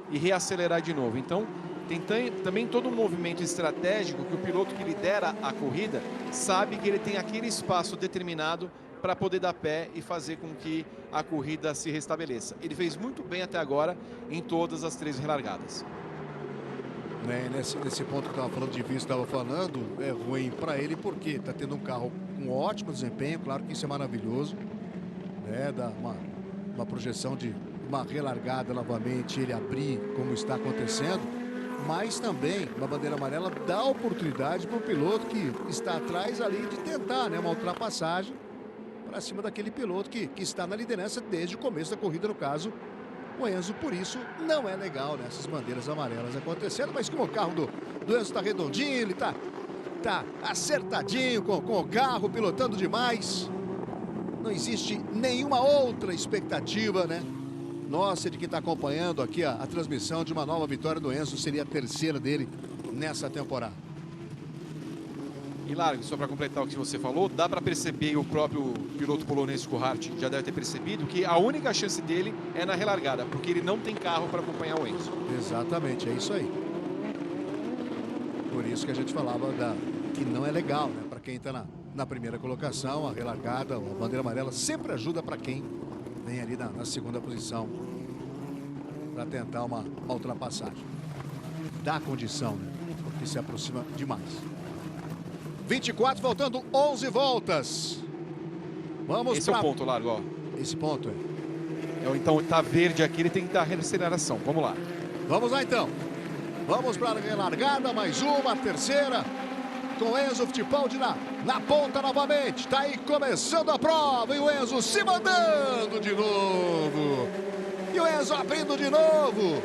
e reacelerar de novo. Então, tem também todo um movimento estratégico que o piloto que lidera a corrida sabe que ele tem aquele espaço determinado para poder dar pé e fazer com que a corrida se restabeleça. Ele fez muito bem até agora em todas as 3 relargadas. Nesse ponto que eu estava falando de vista, estava falando, é ruim para ele porque está tendo um carro com ótimo desempenho, claro que isso é maravilhoso, né? Dá uma projeção de uma relargada novamente, ele abrir como está acontecendo, mas também uma bandeira amarela dá oportunidade para o piloto que está atrás ali de tentar, né, uma ultrapassagem para cima daquele piloto que está na liderança desde o começo da corrida, no caso o Enzo. Por isso não é legal, né, essas bandeiras amarelas acontecendo, mas como o carro do Enzo está redondinho, ele tá acertadinho com o carro, pilotando demais, não existe nenhuma outra expectativa, né, nossa e de quem está acompanhando aqui a transmissão de uma nova vitória do Enzo. Seria a terceira dele nessa temporada. E Largo, só para completar o que você falou, dá para perceber, o próprio piloto polonês Kuhart já deve ter percebido, que a única chance dele é na relargada, porque ele não tem carro para acompanhar o Enzo. Exatamente, é isso aí. Por isso que a gente falava que não é legal, né? Para quem está na primeira colocação, a relargada, a bandeira amarela sempre ajuda para quem vem ali na segunda posição para tentar uma ultrapassagem. Dá condição, né? Porque se aproxima demais. 24, faltando 11 voltas. Vamos Esse é o ponto, Largo, ó. Esse ponto Então tá verde aqui, ele tem que dar reaceleração. Vamos lá. Vamos lá então. Vamos para a relargada, mais uma, terceira. Com Enzo Fittipaldi na ponta novamente. Está aí começando a prova e o Enzo se mandando de novo. E o Enzo abrindo de novo.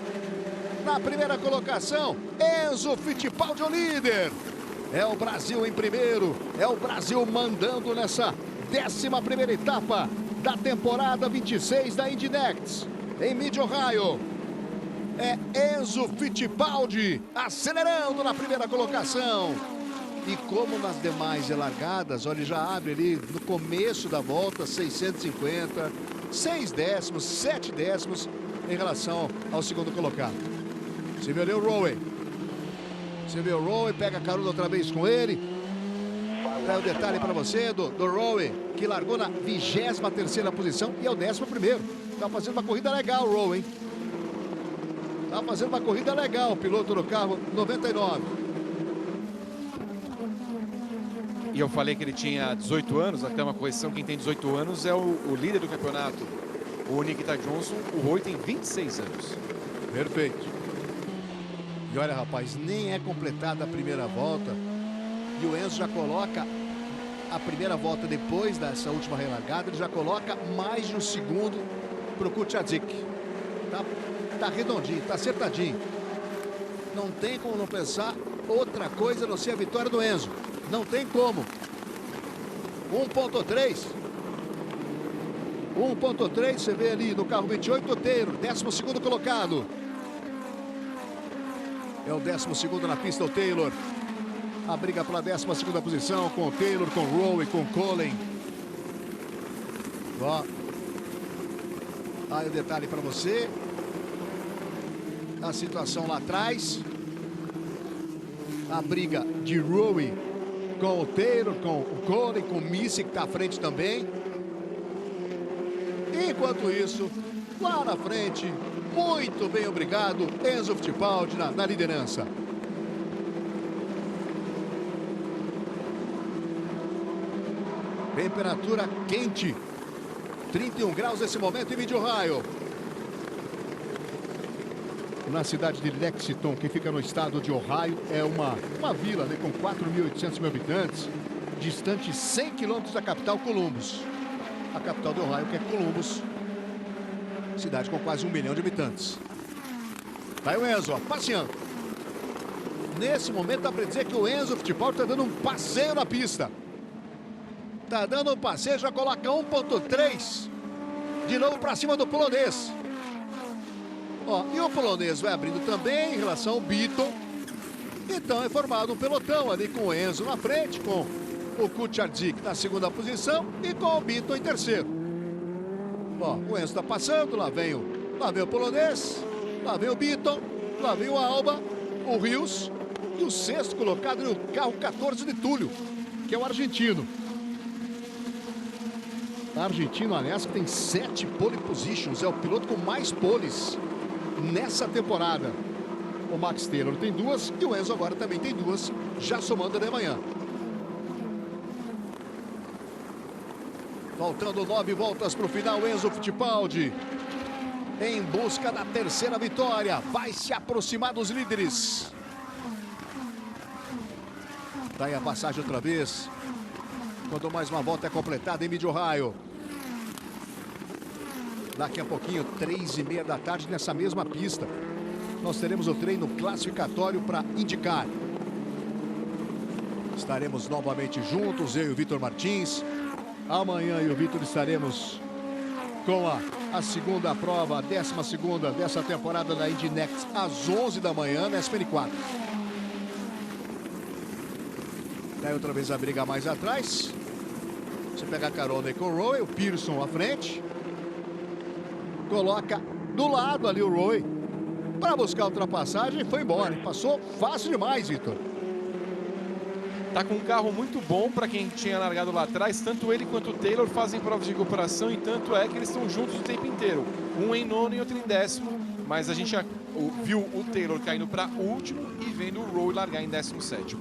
Na primeira colocação, Enzo Fittipaldi, o líder. É o Brasil em primeiro, é o Brasil mandando nessa 11ª etapa da temporada 26 da Indy NXT, em Mid-Ohio. É Enzo Fittipaldi acelerando na primeira colocação. E como nas demais largadas, olha, ele já abre ali no começo da volta 650, 6 décimos, 7 décimos em relação ao segundo colocado. Você viu ali o Rowe. Você vê o Rowe, pega a carona outra vez com ele. Dá o detalhe para você do Rowe, que largou na 23ª posição e é o 11º. Tá fazendo uma corrida legal o Rowe, hein? Tá fazendo uma corrida legal o piloto do carro 99. E eu falei que ele tinha 18 anos, até uma correção, quem tem 18 anos é o líder do campeonato, o Nikita Johnson. O Rowe tem 26 anos. Perfeito. E olha, rapaz, nem é completada a primeira volta e o Enzo já coloca a primeira volta depois dessa última relargada, ele já coloca mais de um segundo para o Kucharczyk. Tá redondinho, tá acertadinho. Não tem como não pensar outra coisa a não ser a vitória do Enzo. Não tem como. 1.3. 1.3, você vê ali no carro 28, o Taylor, 12º colocado. É o 12º na pista, o Taylor. A briga pela 12ª posição com o Taylor, com o Rowe, com o Colin. Ó. Aí o detalhe para você. A situação lá atrás. A briga de Rowe com o Taylor, com o Colin, com o Missy, que está à frente também. Enquanto isso, lá na frente, muito bem, obrigado, Enzo Fittipaldi na liderança. Temperatura quente, 31 graus nesse momento em Mid-Ohio. Na cidade de Lexington, que fica no estado de Ohio, é uma vila, né, com 4.800 habitantes, distante 100 quilômetros da capital, Columbus. A capital de Ohio, que é Columbus, cidade com quase 1 milhão de habitantes. Vai o Enzo, ó, passeando. Nesse momento dá para dizer que o Enzo Fittipaldi está dando um passeio na pista. Tá dando um passeio, já coloca 1.3 de novo para cima do polonês. Ó, e o polonês vai abrindo também em relação ao Beaton. Então é formado um pelotão ali com o Enzo na frente, com o Kucharczyk na segunda posição e com o Beaton em terceiro. Ó, o Enzo está passando, lá vem o polonês, lá vem o Beaton, lá vem o Alba, o Rios e o sexto colocado no carro 14 de Túlio, que é o argentino. Argentino, aliás, que tem 7 pole positions, é o piloto com mais poles nessa temporada. O Max Taylor tem 2 e o Enzo agora também tem 2, já somando de manhã. Faltando 9 voltas para o final, Enzo Fittipaldi em busca da terceira vitória, vai se aproximar dos líderes. Tá aí a passagem outra vez, quando mais uma volta é completada em Mid-Ohio. Daqui a pouquinho, 3h30 da tarde, nessa mesma pista, nós teremos o treino classificatório para IndyCar. Estaremos novamente juntos, eu e o Vitor Martins. Amanhã eu e o Vitor estaremos com a segunda prova, a 12ª dessa temporada da Indy Next, às 11 da manhã, na SPN 4. Daí outra vez a briga mais atrás. Você pega a carona aí com o Rowe, o Pearson à frente. Coloca do lado ali o Rowe para buscar a ultrapassagem e foi embora. Passou fácil demais, Vitor. Tá com um carro muito bom para quem tinha largado lá atrás. Tanto ele quanto o Taylor fazem provas de recuperação e tanto é que eles estão juntos o tempo inteiro. Um em nono e outro em 10º. Mas a gente viu o Taylor caindo para último e vendo o Rowe largar em 17º.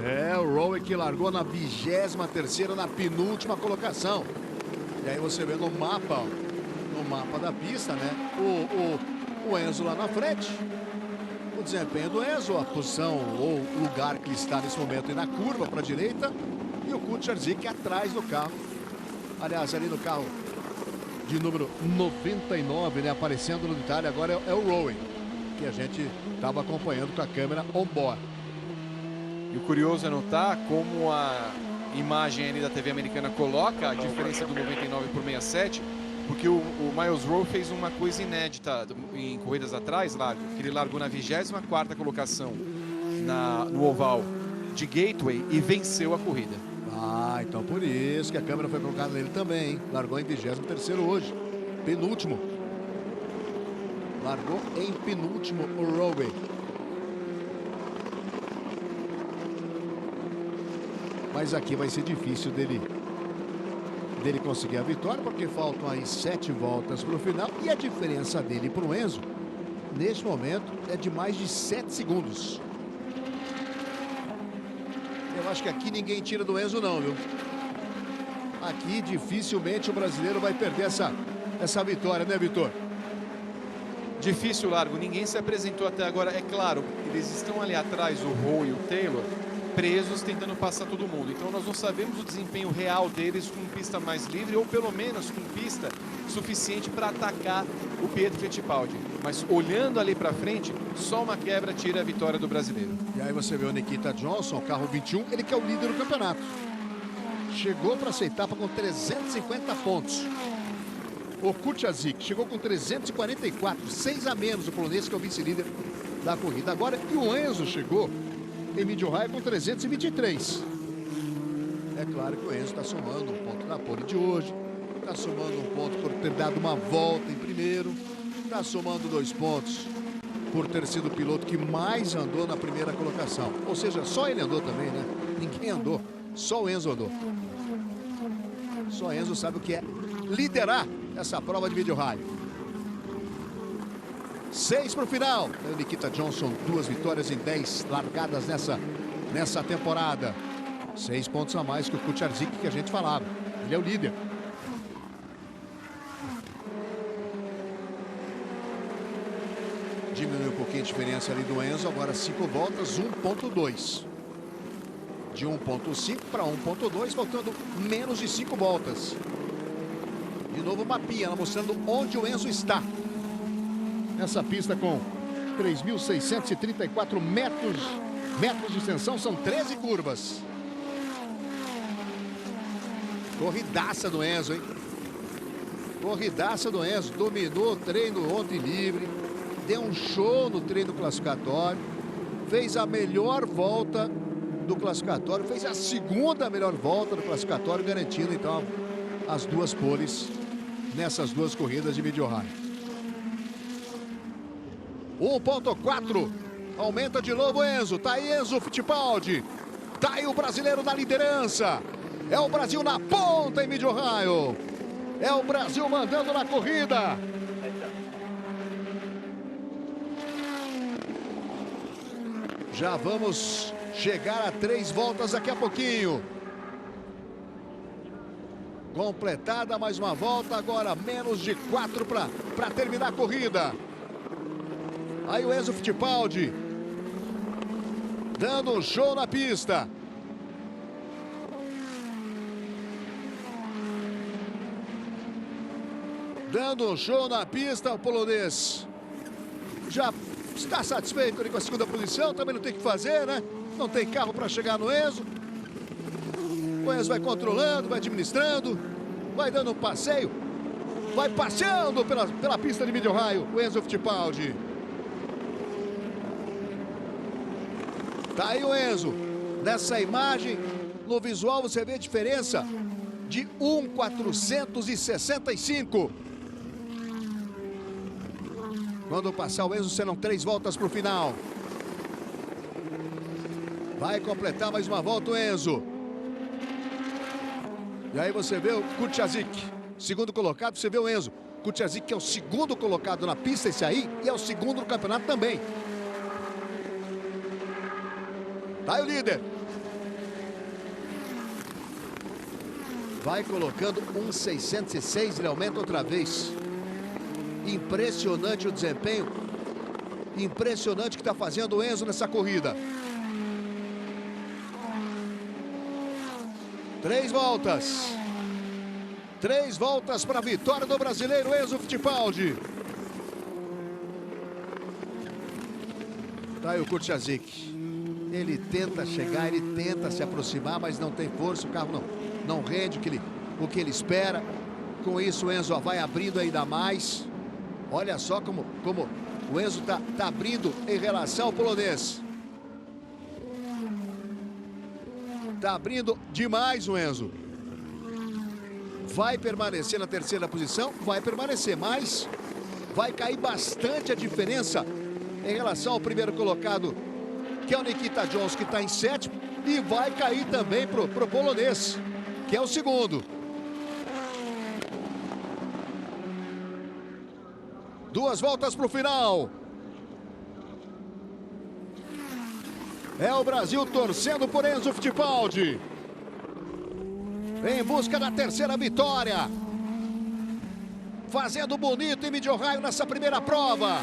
É, o Rowe que largou na 23ª, na penúltima colocação. E aí você vê no mapa da pista, né? O Enzo lá na frente. O desempenho do Enzo, a posição ou lugar que ele está nesse momento e na curva para a direita. E o Kucharczyk atrás do carro. Aliás, ali no carro de número 99, né? Aparecendo no detalhe agora é o Rowe, que a gente estava acompanhando com a câmera on-board. E o curioso é notar como a imagem ali da TV americana coloca a diferença do 99 por 67, porque o Miles Rowe fez uma coisa inédita em corridas atrás, que ele largou na 24ª colocação no oval de Gateway e venceu a corrida. Ah, então por isso que a câmera foi colocada nele também, hein? Largou em 23º hoje, penúltimo. Largou em penúltimo o Rowe. Mas aqui vai ser difícil dele conseguir a vitória, porque faltam aí 7 voltas para o final. E a diferença dele para o Enzo, neste momento, é de mais de 7 segundos. Eu acho que aqui ninguém tira do Enzo não, viu? Aqui dificilmente o brasileiro vai perder essa vitória, né, Vitor? Difícil, Largo. Ninguém se apresentou até agora. É claro, eles estão ali atrás, o Rowe e o Taylor, presos tentando passar todo mundo. Então nós não sabemos o desempenho real deles com pista mais livre ou pelo menos com pista suficiente para atacar o Pietro Fittipaldi. Mas olhando ali para frente, só uma quebra tira a vitória do brasileiro. E aí você vê o Nikita Johnson, carro 21, ele que é o líder do campeonato. Chegou para essa etapa com 350 pontos. O Kucharczyk chegou com 344, 6 a menos o polonês, que é o vice-líder da corrida. Agora, e o Enzo chegou em Mid-Ohio com 323. É claro que o Enzo está somando um ponto na pole de hoje, está somando um ponto por ter dado uma volta em primeiro, está somando 2 pontos por ter sido o piloto que mais andou na primeira colocação. Ou seja, só ele andou também, né? Ninguém andou, só o Enzo andou. Só o Enzo sabe o que é liderar essa prova de Mid-Ohio. 6 para o final. O Nikita Johnson, 2 vitórias em 10 largadas nessa temporada. 6 pontos a mais que o Kucharczyk, que a gente falava. Ele é o líder. Diminuiu um pouquinho a diferença ali do Enzo. Agora 5 voltas, 1.2. De 1.5 para 1.2, faltando menos de 5 voltas. De novo o mapinha, mostrando onde o Enzo está. Nessa pista com 3.634 metros de extensão, são 13 curvas. Corridaça do Enzo, hein? Corridaça do Enzo. Dominou o treino ontem livre, deu um show no treino classificatório, fez a melhor volta do classificatório, fez a segunda melhor volta do classificatório, garantindo então as 2 poles nessas 2 corridas de Mid-Ohio. 1.4, aumenta de novo Enzo, tá aí Enzo Fittipaldi, tá aí o brasileiro na liderança, é o Brasil na ponta em Mid-Ohio, é o Brasil mandando na corrida. Já vamos chegar a 3 voltas daqui a pouquinho. Completada mais uma volta, agora menos de 4 para terminar a corrida. Aí o Enzo Fittipaldi dando um show na pista. Dando um show na pista, o polonês já está satisfeito ali com a segunda posição, também não tem o que fazer, né? Não tem carro para chegar no Enzo. O Enzo vai controlando, vai administrando, vai dando um passeio. Vai passeando pela pista de Mid-Ohio, o Enzo Fittipaldi. Tá aí o Enzo. Nessa imagem, no visual, você vê a diferença de 1,465. Quando passar o Enzo, serão 3 voltas para o final. Vai completar mais uma volta o Enzo. E aí você vê o Kucharczyk, segundo colocado, você vê o Enzo. Kucharczyk, que é o segundo colocado na pista, esse aí, e é o segundo no campeonato também. Tá aí o líder. Vai colocando 1,606, ele aumenta outra vez. Impressionante o desempenho. Impressionante o que está fazendo o Enzo nessa corrida. 3 voltas. 3 voltas para a vitória do brasileiro Enzo Fittipaldi. Tá aí o Kucharczyk. Ele tenta chegar, ele tenta se aproximar, mas não tem força. O carro não rende o que ele espera. Com isso o Enzo vai abrindo ainda mais. Olha só como o Enzo tá abrindo em relação ao polonês. Tá abrindo demais o Enzo. Vai permanecer na terceira posição, vai permanecer, mas vai cair bastante a diferença em relação ao primeiro colocado, que é o Nikita Johnson, que está em 7º, e vai cair também pro polonês, que é o segundo. 2 voltas para o final. É o Brasil torcendo por Enzo Fittipaldi. Em busca da terceira vitória. Fazendo bonito em Mid-Ohio nessa primeira prova.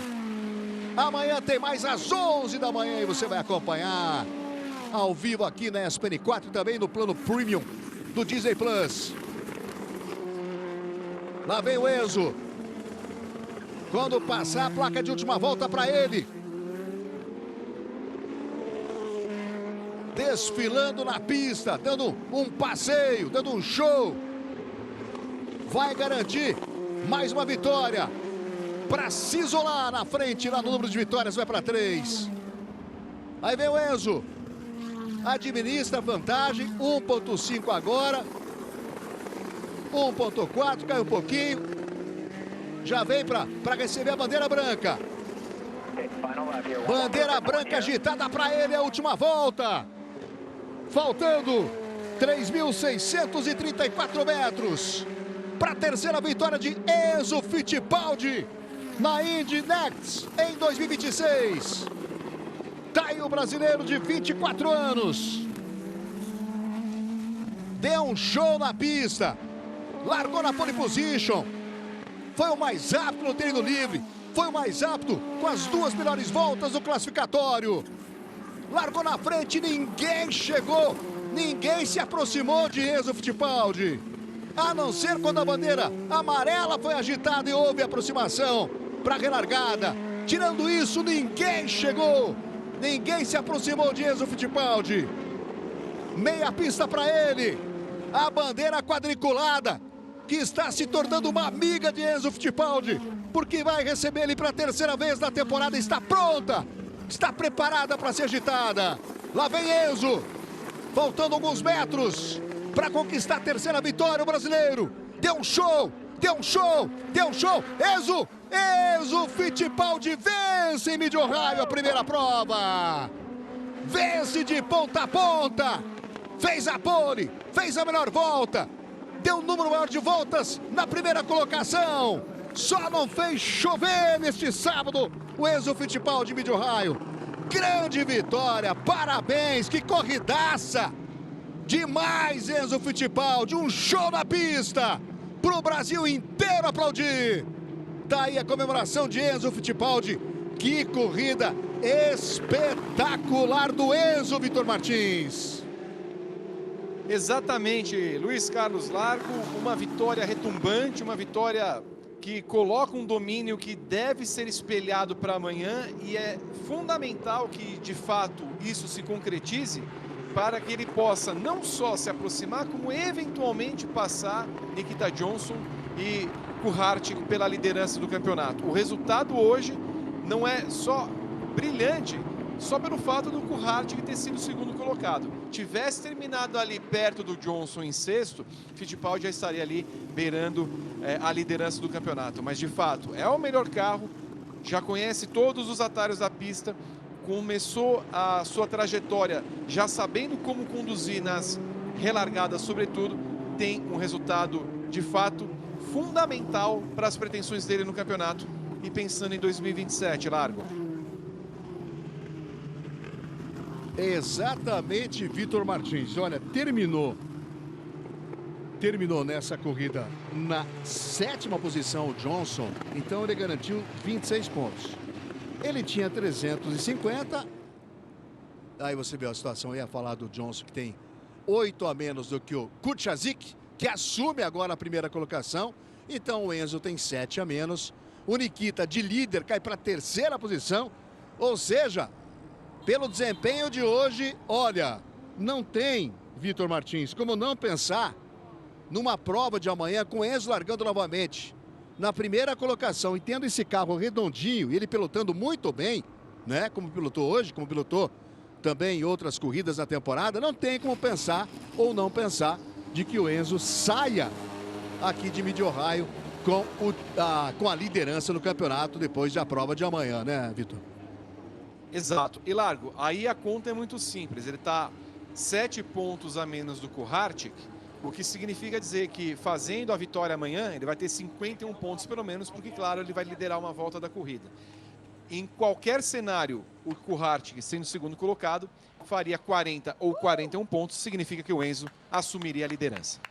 Amanhã tem mais às 11 da manhã e você vai acompanhar ao vivo aqui na ESPN 4 e também no plano Premium do Disney Plus. Lá vem o Enzo. Quando passar a placa de última volta para ele. Desfilando na pista, dando um passeio, dando um show. Vai garantir mais uma vitória para se isolar na frente, lá no número de vitórias, vai para 3. Aí vem o Enzo. Administra a vantagem, 1,5 agora. 1,4, cai um pouquinho. Já vem para receber a bandeira branca. Bandeira branca agitada para ele, a última volta. Faltando 3.634 metros para a terceira vitória de Enzo Fittipaldi na Indy NXT em 2026. Tá aí o brasileiro de 24 anos. Deu um show na pista. Largou na pole position. Foi o mais rápido no treino livre. Foi o mais rápido com as 2 melhores voltas do classificatório. Largou na frente, ninguém chegou. Ninguém se aproximou de Enzo Fittipaldi. A não ser quando a bandeira amarela foi agitada e houve aproximação para a relargada. Tirando isso, ninguém chegou. Ninguém se aproximou de Enzo Fittipaldi. Meia pista para ele. A bandeira quadriculada, que está se tornando uma amiga de Enzo Fittipaldi, porque vai receber ele para a terceira vez na temporada. Está pronta, está preparada para ser agitada. Lá vem Enzo, faltando alguns metros para conquistar a terceira vitória. O brasileiro deu um show, deu um show, deu um show. Enzo Fittipaldi vence em Mid-Ohio a primeira prova. Vence de ponta a ponta. Fez a pole, fez a melhor volta. Deu um número maior de voltas na primeira colocação. Só não fez chover neste sábado o Enzo Fittipaldi Mid-Ohio. Grande vitória, parabéns, que corridaça. Demais, Enzo Fittipaldi, um show na pista. Pro Brasil inteiro aplaudir. Tá aí a comemoração de Enzo Fittipaldi. Que corrida espetacular do Enzo, Vitor Martins. Exatamente, Luiz Carlos Largo, uma vitória retumbante, uma vitória que coloca um domínio que deve ser espelhado para amanhã, e é fundamental que, de fato, isso se concretize para que ele possa não só se aproximar, como eventualmente passar Nikita Johnson e Kuhartic pela liderança do campeonato. O resultado hoje não é só brilhante, só pelo fato do Kuhartic ter sido o segundo colocado. Tivesse terminado ali perto do Johnson em sexto, Fittipaldi já estaria ali beirando a liderança do campeonato. Mas de fato, é o melhor carro, já conhece todos os atalhos da pista, começou a sua trajetória já sabendo como conduzir nas relargadas, sobretudo, tem um resultado de fato fundamental para as pretensões dele no campeonato e pensando em 2027, Largo. Exatamente, Vitor Martins. Olha, terminou nessa corrida na 7ª posição o Johnson, então ele garantiu 26 pontos. Ele tinha 350, aí você vê a situação, eu ia falar do Johnson, que tem 8 a menos do que o Kucharczyk, que assume agora a primeira colocação, então o Enzo tem 7 a menos, o Nikita de líder cai para a 3ª posição, ou seja, pelo desempenho de hoje, olha, não tem, Vitor Martins, como não pensar numa prova de amanhã com o Enzo largando novamente na primeira colocação e tendo esse carro redondinho e ele pilotando muito bem, né? Como pilotou hoje, como pilotou também em outras corridas na temporada, não tem como pensar ou não pensar de que o Enzo saia aqui de Mid-Ohio com a liderança no campeonato depois da prova de amanhã, né, Vitor? Exato. E Largo, aí a conta é muito simples. Ele está 7 pontos a menos do Kuhartic, o que significa dizer que fazendo a vitória amanhã, ele vai ter 51 pontos pelo menos, porque, claro, ele vai liderar uma volta da corrida. Em qualquer cenário, o Kuhartic, sendo o segundo colocado, faria 40 ou 41 pontos, significa que o Enzo assumiria a liderança.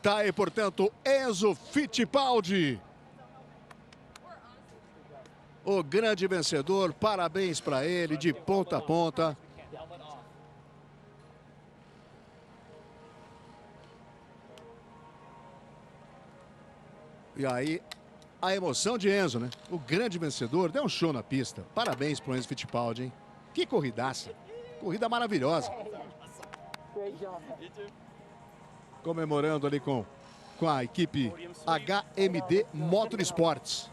Tá aí, portanto, Enzo Fittipaldi, o grande vencedor, parabéns para ele, de ponta a ponta. E aí, a emoção de Enzo, né? O grande vencedor, deu um show na pista. Parabéns pro Enzo Fittipaldi, hein? Que corridaça. Corrida maravilhosa. Comemorando ali com a equipe HMD Motorsports.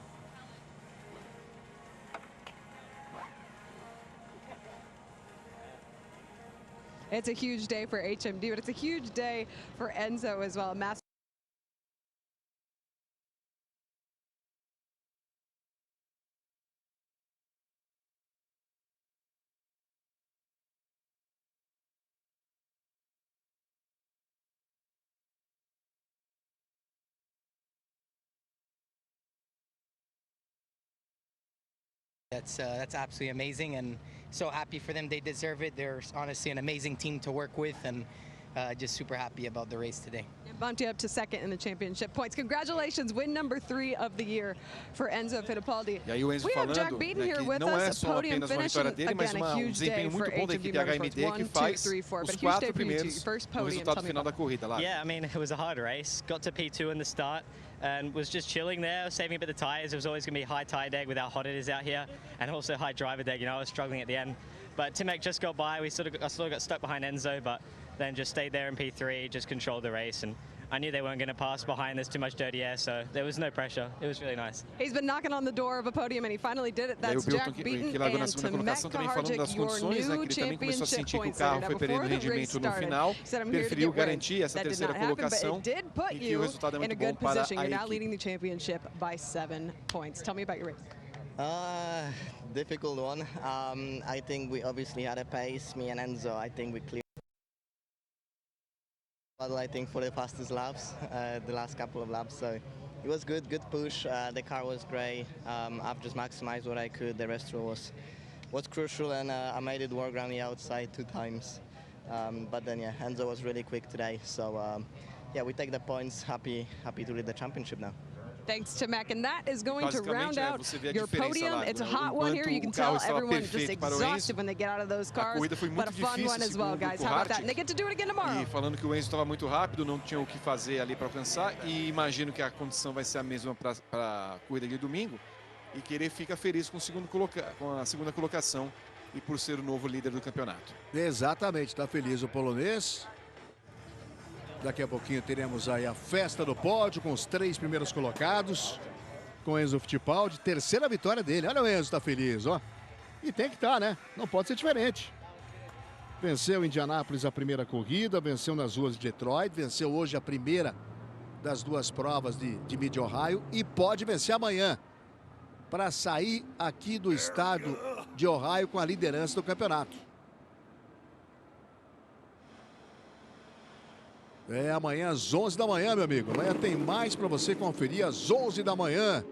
It's a huge day for HMD, but it's a huge day for Enzo as well. That's absolutely amazing, and so happy for them. They deserve it. They're honestly an amazing team to work with, and just super happy about the race today. And bumped you up to second in the championship points. Congratulations, win number 3 of the year for Enzo Fittipaldi. E aí o Enzo We have falando, Jack Beaton here with não é us, só podium apenas uma finish, vitória dele, mas again, a um huge desempenho day for muito bom da HMD equipe HMD Motorsports. que 1, 2, faz 3, 4, os but a huge 4 day for you too. primeiros Your first no podium. resultado Tell me final da about corrida lá. Yeah, I mean, it was a hard race. Got to P2 in the start and was just chilling there, saving a bit of tires. It was always going to be high tire deg with how hot it is out here, and also high driver deg. You know, I was struggling at the end. But Timek just got by. I sort of got stuck behind Enzo, but then just stayed there in P3, just controlled the race. And I knew they weren't going to pass behind. There's too much dirty air, so there was no pressure. It was really nice. He's been knocking on the door of a podium, and he finally did it. That's Jack Beaton que largou na and segunda colocação, também falando das Kuharczyk, your condições, né, new que ele também começou a championship sentir que o points carro leader. foi Now, perdendo before the race rendimento no started, final, he said, I'm here to preferiu get wins. garantir essa That did terceira not happen, but colocação it did put e que o you resultado é in a muito bom good para position. a You're now equipe. leading the championship by 7 points. Tell me about your race. Difficult one. I think we obviously had a pace, me and Enzo. I think we cleared. But I think for the fastest laps, the last couple of laps, so it was good push. The car was great. I've just maximized what I could. The rest was crucial, and I made it work around the outside 2 times. But then yeah, Enzo was really quick today. So yeah, we take the points. Happy to lead the championship now. Thanks to Mac, and that is going to round Basicamente, out você vê a your diferença podium. lá, It's a né? hot one here. You Enquanto can o carro tell estava everyone's just perfeito para o exhausted Enzo, when they get out of those a cars. corrida foi But muito a fun difícil, one as well, segundo o guys. How about that? Kuharczyk. And they get to do it again tomorrow. E falando que o Enzo estava muito rápido, não tinha o que fazer ali para alcançar, e imagino que a condição vai ser a mesma para a corrida de domingo, e que ele fica feliz com a segunda colocação e por ser o novo líder do campeonato. Exatamente, está feliz o polonês. Daqui a pouquinho teremos aí a festa do pódio com os 3 primeiros colocados. Com Enzo Fittipaldi, terceira vitória dele. Olha o Enzo, tá feliz, ó. E tem que estar, né? Não pode ser diferente. Venceu em Indianápolis a primeira corrida, venceu nas ruas de Detroit, venceu hoje a primeira das 2 provas de Mid-Ohio e pode vencer amanhã para sair aqui do estado de Ohio com a liderança do campeonato. É amanhã às 11 da manhã, meu amigo. Amanhã tem mais para você conferir às 11 da manhã.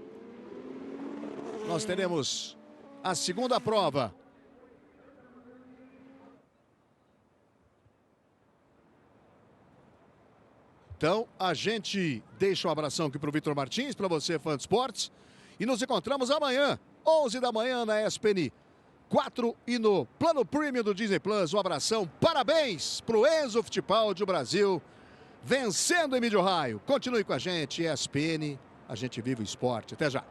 Nós teremos a segunda prova. Então, a gente deixa um abração aqui para o Vitor Martins, para você, fã de esportes. E nos encontramos amanhã, 11 da manhã, na ESPN 4 e no Plano Premium do Disney Plus. Um abração, parabéns para o Enzo Fittipaldi, o Brasil, vencendo em Mid-Ohio. Continue com a gente, ESPN, a gente vive o esporte. Até já.